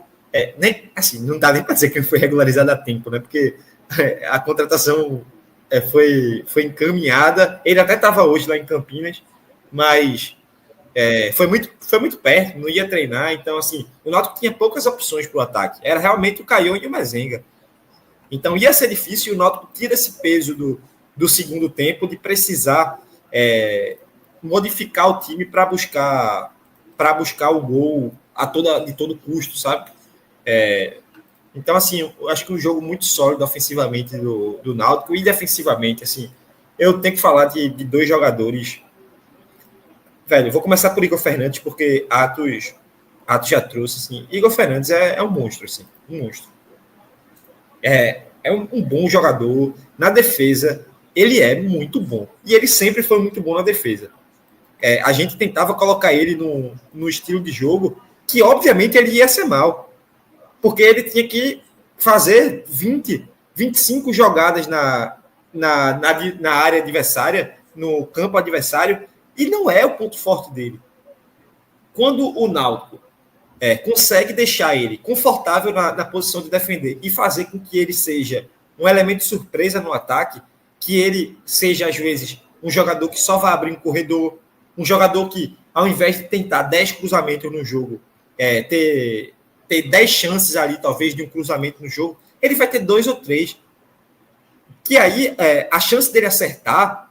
Nem, assim, não dá nem para dizer que não foi regularizado a tempo, né? Porque a contratação foi encaminhada. Ele até estava hoje lá em Campinas, mas foi muito perto, não ia treinar. Então, assim, o Náutico tinha poucas opções para o ataque. Era realmente o Caion e o Mezenga. Então, ia ser difícil, e o Náutico tira esse peso do segundo tempo de precisar modificar o time para buscar o gol de todo custo, sabe? Então, assim, eu acho que um jogo muito sólido ofensivamente do Náutico, e defensivamente, assim, eu tenho que falar de 2 jogadores. Velho, eu vou começar por Igor Fernandes, porque Atos já trouxe, assim. Igor Fernandes é um monstro, assim, um monstro. É um bom jogador. Na defesa, ele é muito bom. E ele sempre foi muito bom na defesa. A gente tentava colocar ele no estilo de jogo que, obviamente, ele ia ser mal. Porque ele tinha que fazer 20, 25 jogadas na área adversária, no campo adversário, e não é o ponto forte dele. Quando o Náutico consegue deixar ele confortável na posição de defender e fazer com que ele seja um elemento de surpresa no ataque, que ele seja, às vezes, um jogador que só vai abrir um corredor, um jogador que, ao invés de tentar 10 cruzamentos no jogo, ter 10 chances ali, talvez, de um cruzamento no jogo, ele vai ter 2 ou 3. Que aí, a chance dele acertar,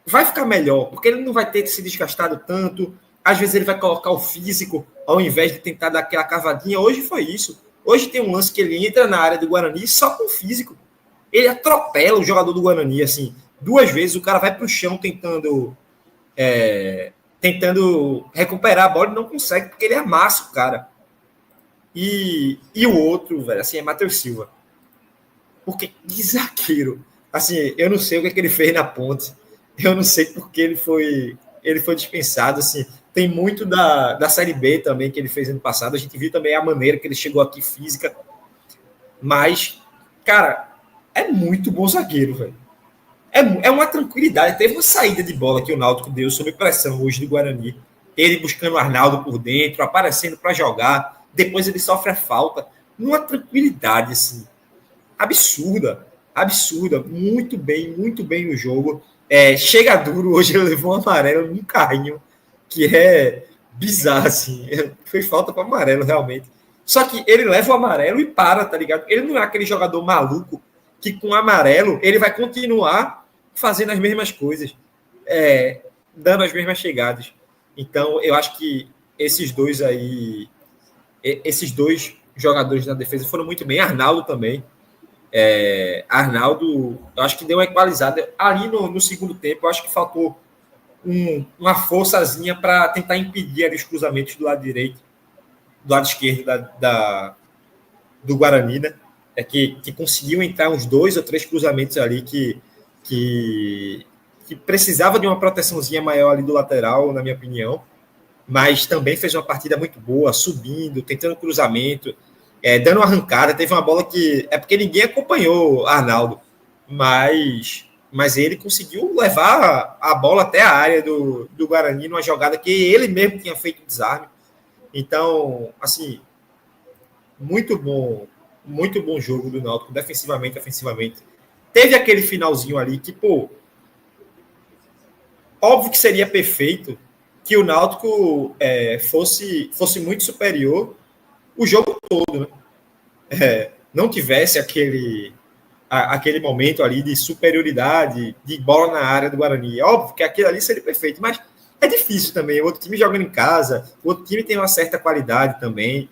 vai ficar melhor, porque ele não vai ter se desgastado tanto. Às vezes ele vai colocar o físico, ao invés de tentar dar aquela cavadinha. Hoje foi isso. Hoje tem um lance que ele entra na área do Guarani só com o físico. Ele atropela o jogador do Guarani, assim, 2 vezes. O cara vai para o chão tentando recuperar a bola e não consegue, porque ele amassa o cara. E o outro, velho, assim, é Matheus Silva. Porque que zagueiro. Assim, eu não sei o que ele fez na ponte. Eu não sei porque ele foi dispensado, assim. Tem muito da Série B também que ele fez ano passado. A gente viu também a maneira que ele chegou aqui física. Mas, cara, é muito bom zagueiro, velho. É uma tranquilidade. Teve uma saída de bola que o Náutico deu sob pressão hoje do Guarani. Ele buscando o Arnaldo por dentro, aparecendo para jogar. Depois ele sofre a falta. Numa tranquilidade, assim, absurda. Muito bem no jogo. Chega duro. Hoje ele levou um amarelo num carrinho, que é bizarro, assim. Foi falta para amarelo, realmente. Só que ele leva o amarelo e para, tá ligado? Ele não é aquele jogador maluco que com amarelo ele vai continuar fazendo as mesmas coisas, dando as mesmas chegadas. Então, eu acho que esses dois jogadores da defesa foram muito bem. Arnaldo também. Arnaldo, eu acho que deu uma equalizada. Ali no segundo tempo, eu acho que faltou uma forçazinha para tentar impedir ali os cruzamentos do lado direito, do lado esquerdo do Guarani, né? Que conseguiu entrar uns 2 ou 3 cruzamentos ali que precisava de uma proteçãozinha maior ali do lateral, na minha opinião, mas também fez uma partida muito boa, subindo, tentando cruzamento, dando uma arrancada. Teve uma bola que... porque ninguém acompanhou Arnaldo, mas ele conseguiu levar a bola até a área do Guarani numa jogada que ele mesmo tinha feito desarme. Então, assim, muito bom jogo do Náutico, defensivamente, ofensivamente. Teve aquele finalzinho ali que, óbvio que seria perfeito que o Náutico fosse muito superior o jogo todo, né? Não tivesse aquele momento ali de superioridade, de bola na área do Guarani. Óbvio que aquilo ali seria perfeito, mas é difícil também. O outro time jogando em casa, o outro time tem uma certa qualidade também.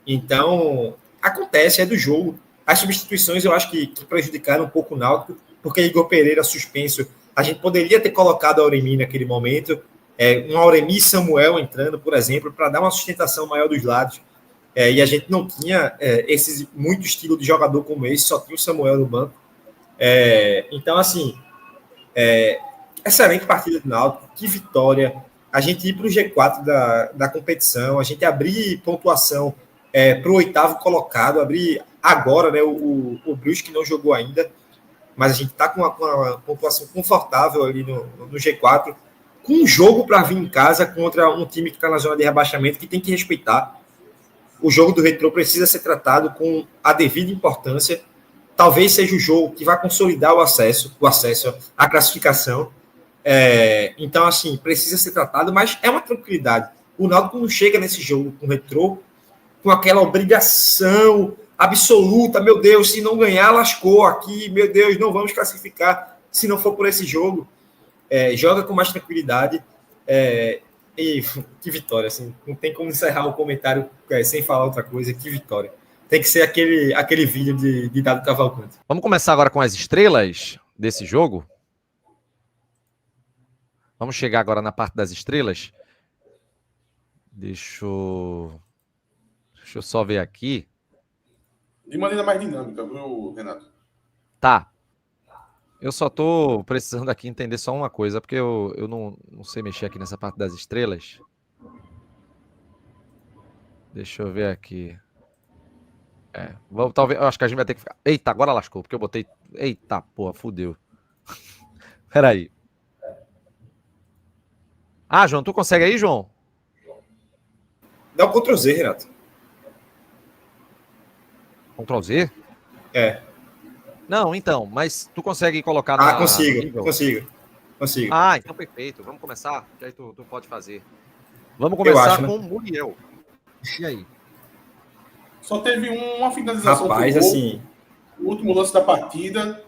Então, acontece, é do jogo. As substituições eu acho que prejudicaram um pouco o Náutico, porque Igor Pereira suspenso, a gente poderia ter colocado a Auremi naquele momento, um Auremi e Samuel entrando, por exemplo, para dar uma sustentação maior dos lados. E a gente não tinha muito estilo de jogador como esse, só tinha o Samuel no banco. Então, assim, excelente partida do Náutico, que vitória. A gente ir para o G4 da competição, a gente abrir pontuação para o 8º colocado, abrir agora, né, o Brusque não jogou ainda, mas a gente está com uma pontuação confortável ali no G4, com um jogo para vir em casa contra um time que está na zona de rebaixamento, que tem que respeitar. O jogo do Retrô precisa ser tratado com a devida importância. Talvez seja o jogo que vai consolidar o acesso à classificação. Então, assim, precisa ser tratado, mas é uma tranquilidade. O Náutico não chega nesse jogo com o Retrô com aquela obrigação absoluta. Meu Deus, se não ganhar, lascou aqui. Meu Deus, não vamos classificar se não for por esse jogo. Joga com mais tranquilidade. E que vitória, assim. Não tem como encerrar o comentário sem falar outra coisa. Que vitória. Tem que ser aquele vídeo de Dado Cavalcante. Vamos começar agora com as estrelas desse jogo? Vamos chegar agora na parte das estrelas. Deixa eu só ver aqui. De maneira mais dinâmica, viu, Renato? Tá. Eu só tô precisando aqui entender só uma coisa, porque eu não sei mexer aqui nessa parte das estrelas. Deixa eu ver aqui. Talvez, eu acho que a gente vai ter que ficar. Eita, agora lascou, porque eu botei. Eita, porra, fudeu. Peraí. Ah, João, tu consegue aí, João? Dá o Ctrl Z, Renato. Ctrl Z? É. Não, então, mas tu consegue colocar Ah, no consigo, nível? consigo, consigo. Ah, então perfeito. Vamos começar, que aí tu pode fazer. Vamos Eu começar acho, né? com o Muriel. E aí? Só teve uma finalização pro Rapaz, gol. assim, O último lance da partida,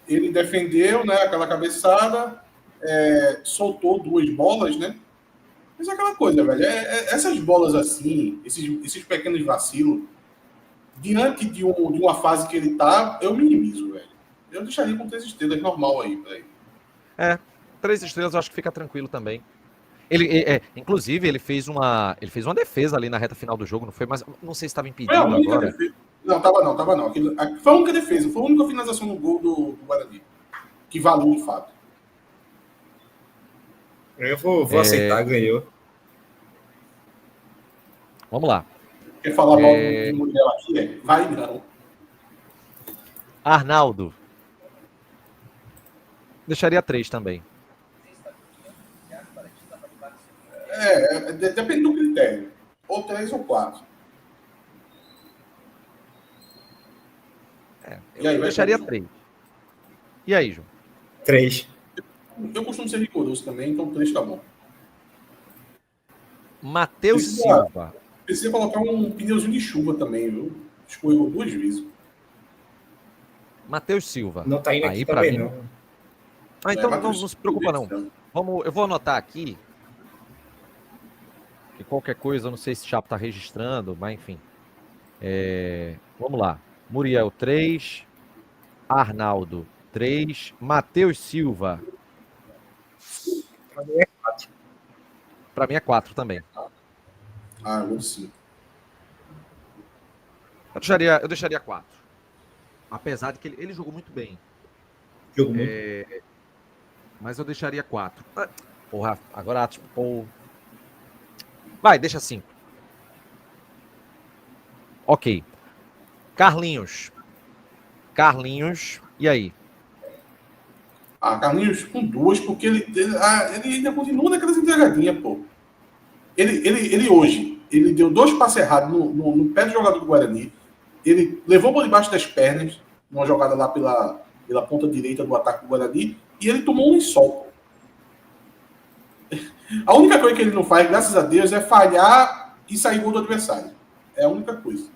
ele defendeu, né? Aquela cabeçada, soltou 2 bolas, né? Mas é aquela coisa, velho. Essas bolas assim, esses pequenos vacilos, diante de uma fase que ele tá, eu minimizo, velho. Eu deixaria com 3 estrelas normal aí, velho. 3 estrelas eu acho que fica tranquilo também. Inclusive, ele fez uma defesa ali na reta final do jogo, não foi? Mas não sei se estava Foi a impedido única agora. defesa. Não, tava não. Foi a única defesa, foi a única finalização no gol do Guarani. Que valeu de fato. eu vou aceitar, ganhou. Vamos lá. Quer falar mal de Muriel aqui? Vai não. Arnaldo. Deixaria 3 também. Depende do critério. Ou 3 ou 4. Eu deixaria 3. E aí, João? 3. Eu costumo ser rigoroso também, então 3 tá bom. Matheus Silva. Precisa colocar um pneuzinho de chuva também, viu? Escorregou 2 vezes. Matheus Silva. Não tá indo aí aqui pra também, mim. não. Então não se preocupa, não. Eu vou anotar aqui. Que qualquer coisa, eu não sei se o Chapo tá registrando, mas enfim. Vamos lá. Muriel 3. Arnaldo 3. Matheus Silva. Pra mim é 4. Pra mim é 4 também. Ah, eu sim. Eu deixaria 4. Apesar de que ele jogou muito bem. Jogo muito. Mas eu deixaria 4. Porra, agora tipo. Vai, deixa 5. Ok. Carlinhos. E aí? Carlinhos com 2, porque ele ainda continua naquelas entregadinhas, pô. Ele hoje, ele deu 2 passes errados no pé do jogador do Guarani. Ele levou por debaixo das pernas, numa jogada lá pela ponta direita do ataque do Guarani, e ele tomou um sol. A única coisa que ele não faz, graças a Deus, é falhar e sair gol do adversário. É a única coisa.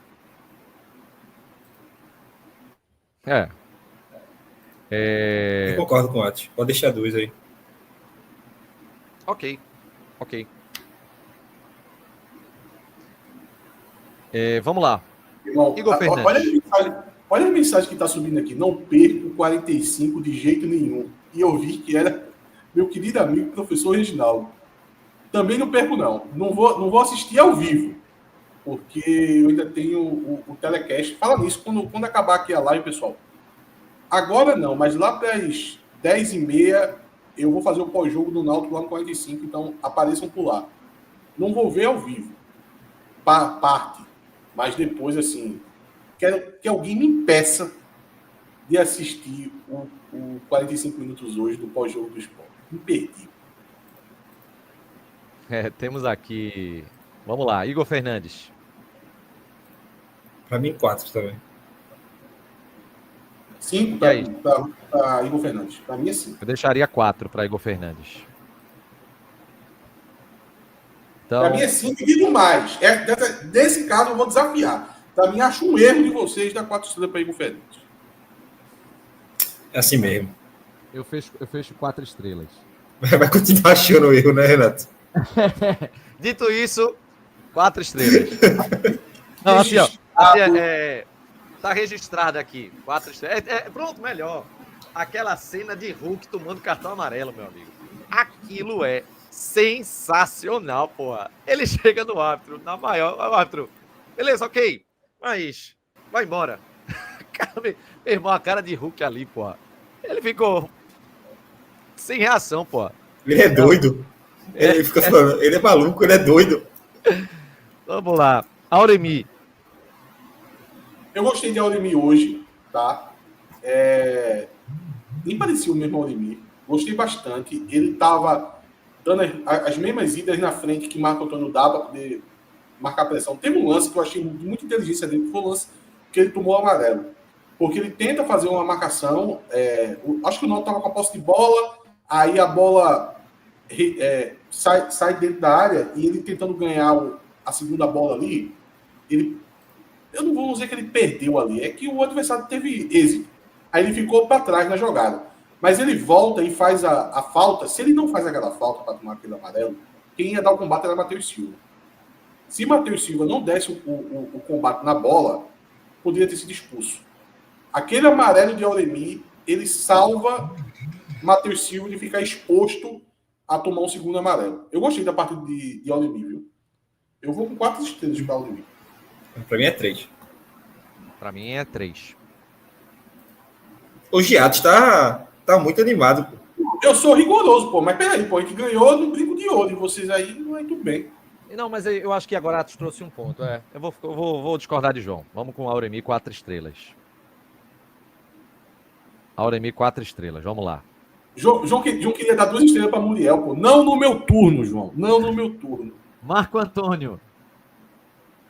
Eu concordo com o Atos. Pode deixar 2 aí. Ok. Vamos lá. Irmão, Igor Fernandes. Olha a mensagem que está subindo aqui. Não perco 45 de jeito nenhum. E eu vi que era meu querido amigo, professor Reginaldo. Também não perco, não. Não vou assistir ao vivo, porque eu ainda tenho o telecast. Fala nisso quando acabar aqui a live, pessoal. Agora não, mas lá para as 10h30 eu vou fazer o pós-jogo do Náutico lá no 45, então apareçam por lá. Não vou ver ao vivo. Parte. Mas depois, assim, quero que alguém me impeça de assistir o 45 minutos hoje do pós-jogo do Sport. Imperdível. Temos aqui. Vamos lá, Igor Fernandes. Pra mim, 4 também. 5 para Igor Fernandes. Para mim é 5. Eu deixaria 4 para Igor Fernandes. Então... Para mim é 5 e digo mais. Desse caso eu vou desafiar. Para mim, acho um erro de vocês dar 4 estrelas para Igor Fernandes. É assim mesmo. Eu fecho 4 estrelas. Vai continuar achando o erro, né, Renato? Dito isso, 4 estrelas. Não, assim, ó. Tá registrado aqui. 4 estrelas. Pronto, melhor. Aquela cena de Hulk tomando cartão amarelo, meu amigo. Aquilo é sensacional, porra. Ele chega no árbitro, na maior. O árbitro. Beleza, ok. Mas vai embora. Meu irmão, a cara de Hulk ali, porra. Ele ficou sem reação, pô. Ele é doido. Ele fica falando, ele é maluco, ele é doido. Vamos lá. Auremi. Eu gostei de Auremi hoje, tá? Nem parecia o mesmo Auremi. Gostei bastante. Ele tava dando as mesmas idas na frente que Marco Antônio dá para poder marcar pressão. Teve um lance que eu achei muito inteligência dele, que foi o lance que ele tomou amarelo. Porque ele tenta fazer uma marcação, acho que o Náutico estava com a posse de bola, aí a bola sai dentro da área e ele tentando ganhar a segunda bola ali, eu não vou dizer que ele perdeu ali, é que o adversário teve êxito. Aí ele ficou para trás na jogada. Mas ele volta e faz a falta. Se ele não faz aquela falta para tomar aquele amarelo, quem ia dar o combate era Matheus Silva. Se Matheus Silva não desse o combate na bola, poderia ter sido expulso. Aquele amarelo de Auremi, ele salva Matheus Silva de ficar exposto a tomar um segundo amarelo. Eu gostei da partida de Auremi, viu? Eu vou com 4 estrelas para Auremi. Para mim é 3. Pra mim é 3. O Giatos tá muito animado, pô. Eu sou rigoroso, pô, mas peraí, pô, a gente ganhou no brinco de ouro e vocês aí não é tudo bem. Não, mas eu acho que agora Atos trouxe um ponto. Eu vou discordar de João. Vamos com Auremi 4 estrelas. Auremi 4 estrelas, vamos lá. João queria dar 2 estrelas para Muriel, pô. Não no meu turno, João. Não no meu turno. Marco Antônio.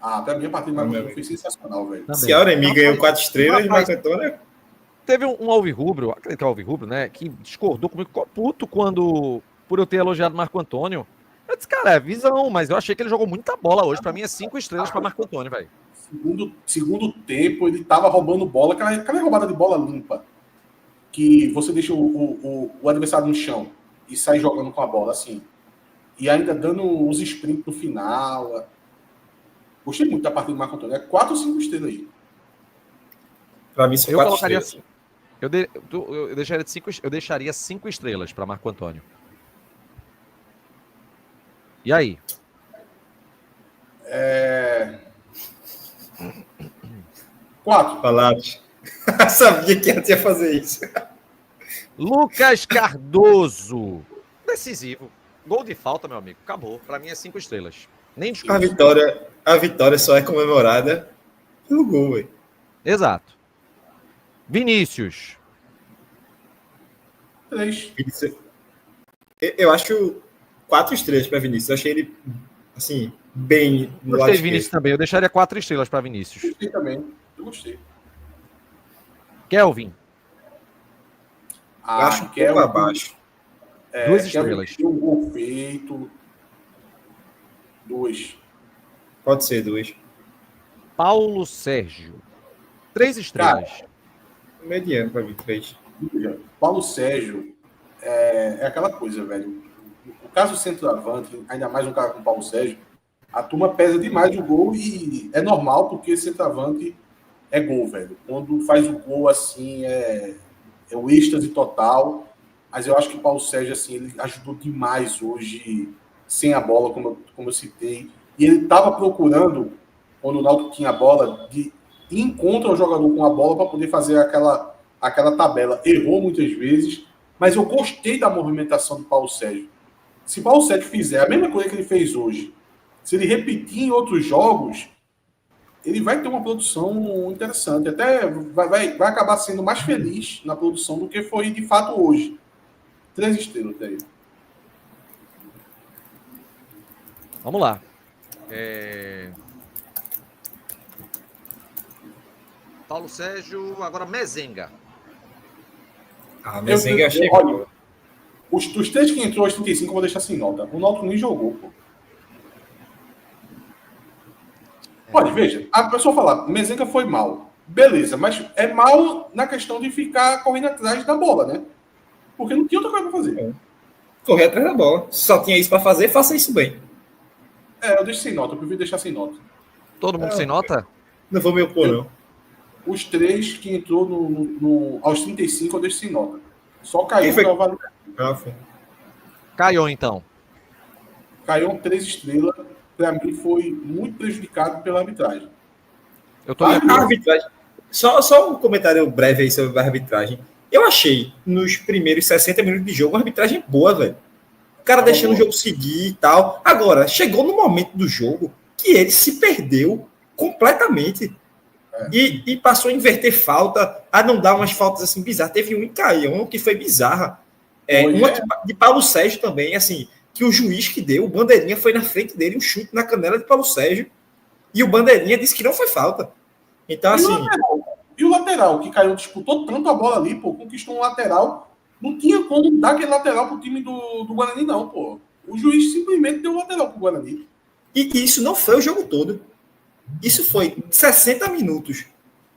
Pra mim a partida de Marco Antônio foi sensacional, velho. Se a Auremi ganhou 4 estrelas, Marco Antônio... Teve um alvirrubro, acredito que é alvirrubro, né? Que discordou comigo, ficou puto por eu ter elogiado Marco Antônio. Eu disse, cara, é visão, mas eu achei que ele jogou muita bola hoje. Pra mim é 5 estrelas pra Marco Antônio, velho. Segundo tempo, ele tava roubando bola, aquela roubada de bola limpa, que você deixa o adversário no chão e sai jogando com a bola, assim. E ainda dando os sprints no final. Gostei muito da partida do Marco Antônio. É 4 ou 5 estrelas aí. Pra mim são 4 estrelas. Eu deixaria 5 estrelas para Marco Antônio. E aí? 4. Falados. Sabia que ia fazer isso. Lucas Cardoso. Decisivo. Gol de falta, meu amigo. Acabou. Para mim é 5 estrelas. Nem discuto. A vitória só é comemorada pelo gol, velho. Exato. Vinícius. 3. Eu acho 4 estrelas para Vinícius. Eu achei ele, assim, bem no lado Gostei de Vinícius também. Eu deixaria 4 estrelas para Vinícius. Gostei também. Eu gostei. Kelvin. acho um pouco abaixo. 2 estrelas. Um gol feito. 2. Pode ser 2. Paulo Sérgio. 3 estrelas. Cara, Mediano para mim, 3. Paulo Sérgio é aquela coisa, velho. O caso centroavante, ainda mais um cara com Paulo Sérgio, a turma pesa demais o gol e é normal porque centroavante é gol, velho. Quando faz o gol assim, é o êxtase total. Mas eu acho que o Paulo Sérgio, assim, ele ajudou demais hoje sem a bola, como eu citei. E ele estava procurando, quando o Náutico tinha a bola, de ir em contra o jogador com a bola para poder fazer aquela tabela. Errou muitas vezes, mas eu gostei da movimentação do Paulo Sérgio. Se o Paulo Sérgio fizer a mesma coisa que ele fez hoje, se ele repetir em outros jogos, ele vai ter uma produção interessante. Até vai acabar sendo mais feliz na produção do que foi de fato hoje. 3 estrelas daí. Vamos lá. Paulo Sérgio, agora Mezenga. Mezenga eu achei. Olha, os 3 que entrou aos 35 eu vou deixar sem nota. O Náutico nem jogou, pô. Olha, veja, a pessoa fala, Mezenga foi mal. Beleza, mas é mal na questão de ficar correndo atrás da bola, né? Porque não tinha outra coisa pra fazer. Correr atrás da bola. Só tinha isso pra fazer, faça isso bem. Eu deixo sem nota, eu prefiro deixar sem nota. Todo mundo sem nota? Não vou me opor, não. Os 3 que entrou aos 35 eu deixo sem nota. Só caiu foi? Caiu, então. Caiu 3 estrelas. Para mim foi muito prejudicado pela arbitragem. Eu tô A arbitragem. Só um comentário breve aí sobre a arbitragem. Eu achei, nos primeiros 60 minutos de jogo, uma arbitragem boa, velho. O cara deixando o jogo seguir e tal. Agora, chegou no momento do jogo que ele se perdeu completamente. E passou a inverter falta, a não dar umas faltas assim bizarras. Teve um em Caião que foi bizarra. Uma de Paulo Sérgio também, assim, que o juiz que deu, o Bandeirinha foi na frente dele, um chute na canela de Paulo Sérgio. E o Bandeirinha disse que não foi falta. Então, assim. E o lateral, que caiu, disputou tanto a bola ali, pô, conquistou um lateral. Não tinha como dar aquele lateral pro time do Guarani, não, pô. O juiz simplesmente deu o lateral pro Guarani. E isso não foi o jogo todo. Isso foi 60 minutos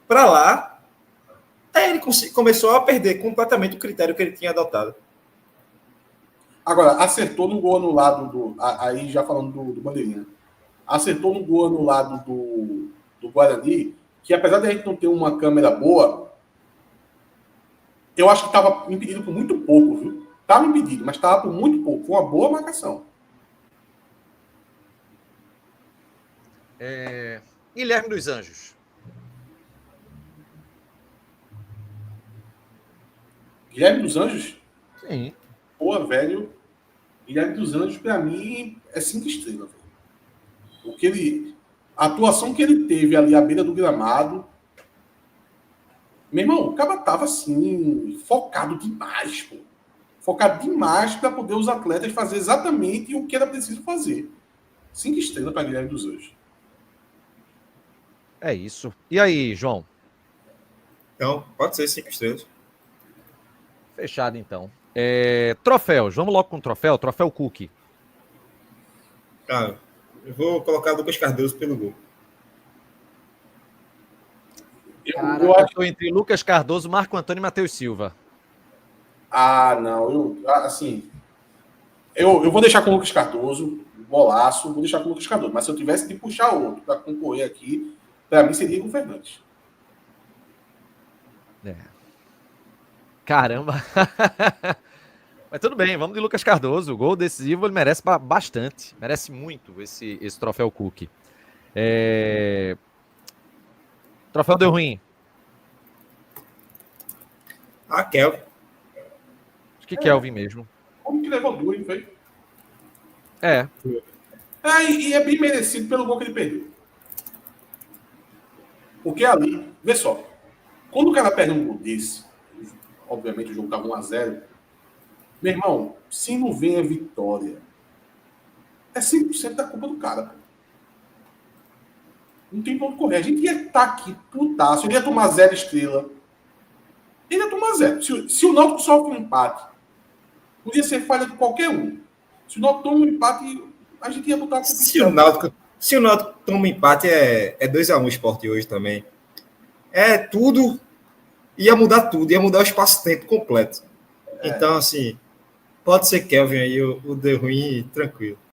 para lá. Aí ele começou a perder completamente o critério que ele tinha adotado. Agora, acertou no gol anulado aí já falando do Bandeirinha. Acertou no gol anulado do Guarani, que apesar de a gente não ter uma câmera boa, eu acho que estava impedido por muito pouco, viu? Estava impedido, mas estava por muito pouco. Foi uma boa marcação. Guilherme dos Anjos. Guilherme dos Anjos? Sim. Pô, velho. Guilherme dos Anjos, para mim, é 5 estrelas. Velho. A atuação que ele teve ali à beira do gramado. Meu irmão, o cara tava assim, focado demais, pô. Focado demais para poder os atletas fazer exatamente o que era preciso fazer. 5 estrelas para Guilherme dos Anjos. É isso. E aí, João? Então, pode ser 5 estrelas. Fechado, então. Troféus. Vamos logo com o troféu. Troféu Cook. Cara, eu vou colocar Lucas Cardoso pelo gol. Eu acho que estou entre Lucas Cardoso, Marco Antônio e Matheus Silva. Não. Eu vou deixar com o Lucas Cardoso, golaço, vou deixar com o Lucas Cardoso. Mas se eu tivesse de puxar outro para concorrer aqui, para mim seria o Fernandes. Caramba. Mas tudo bem, vamos de Lucas Cardoso. O gol decisivo ele merece bastante. Merece muito esse troféu Cook. Troféu deu ruim. Kelvin. Acho que Kelvin mesmo. Como que levou 2, não foi? E é bem merecido pelo gol que ele perdeu. Porque ali, vê só, quando o cara perde um gol desse, obviamente o jogo estava 1-0, meu irmão, se não vem a vitória, é 100% da culpa do cara. Pô. Não tem como correr. A gente ia estar aqui putaço, ele ia tomar 0 estrela. Ele ia tomar 0. Se o Náutico sofre um empate, podia ser falha de qualquer um. Se o Náutico toma um empate, a gente ia botar a culpa. Se o Náutico toma um empate, é 2-1 o Sport hoje também. Tudo ia mudar tudo, ia mudar o espaço-tempo completo. Então, assim, pode ser Kelvin aí, o deu ruim, tranquilo.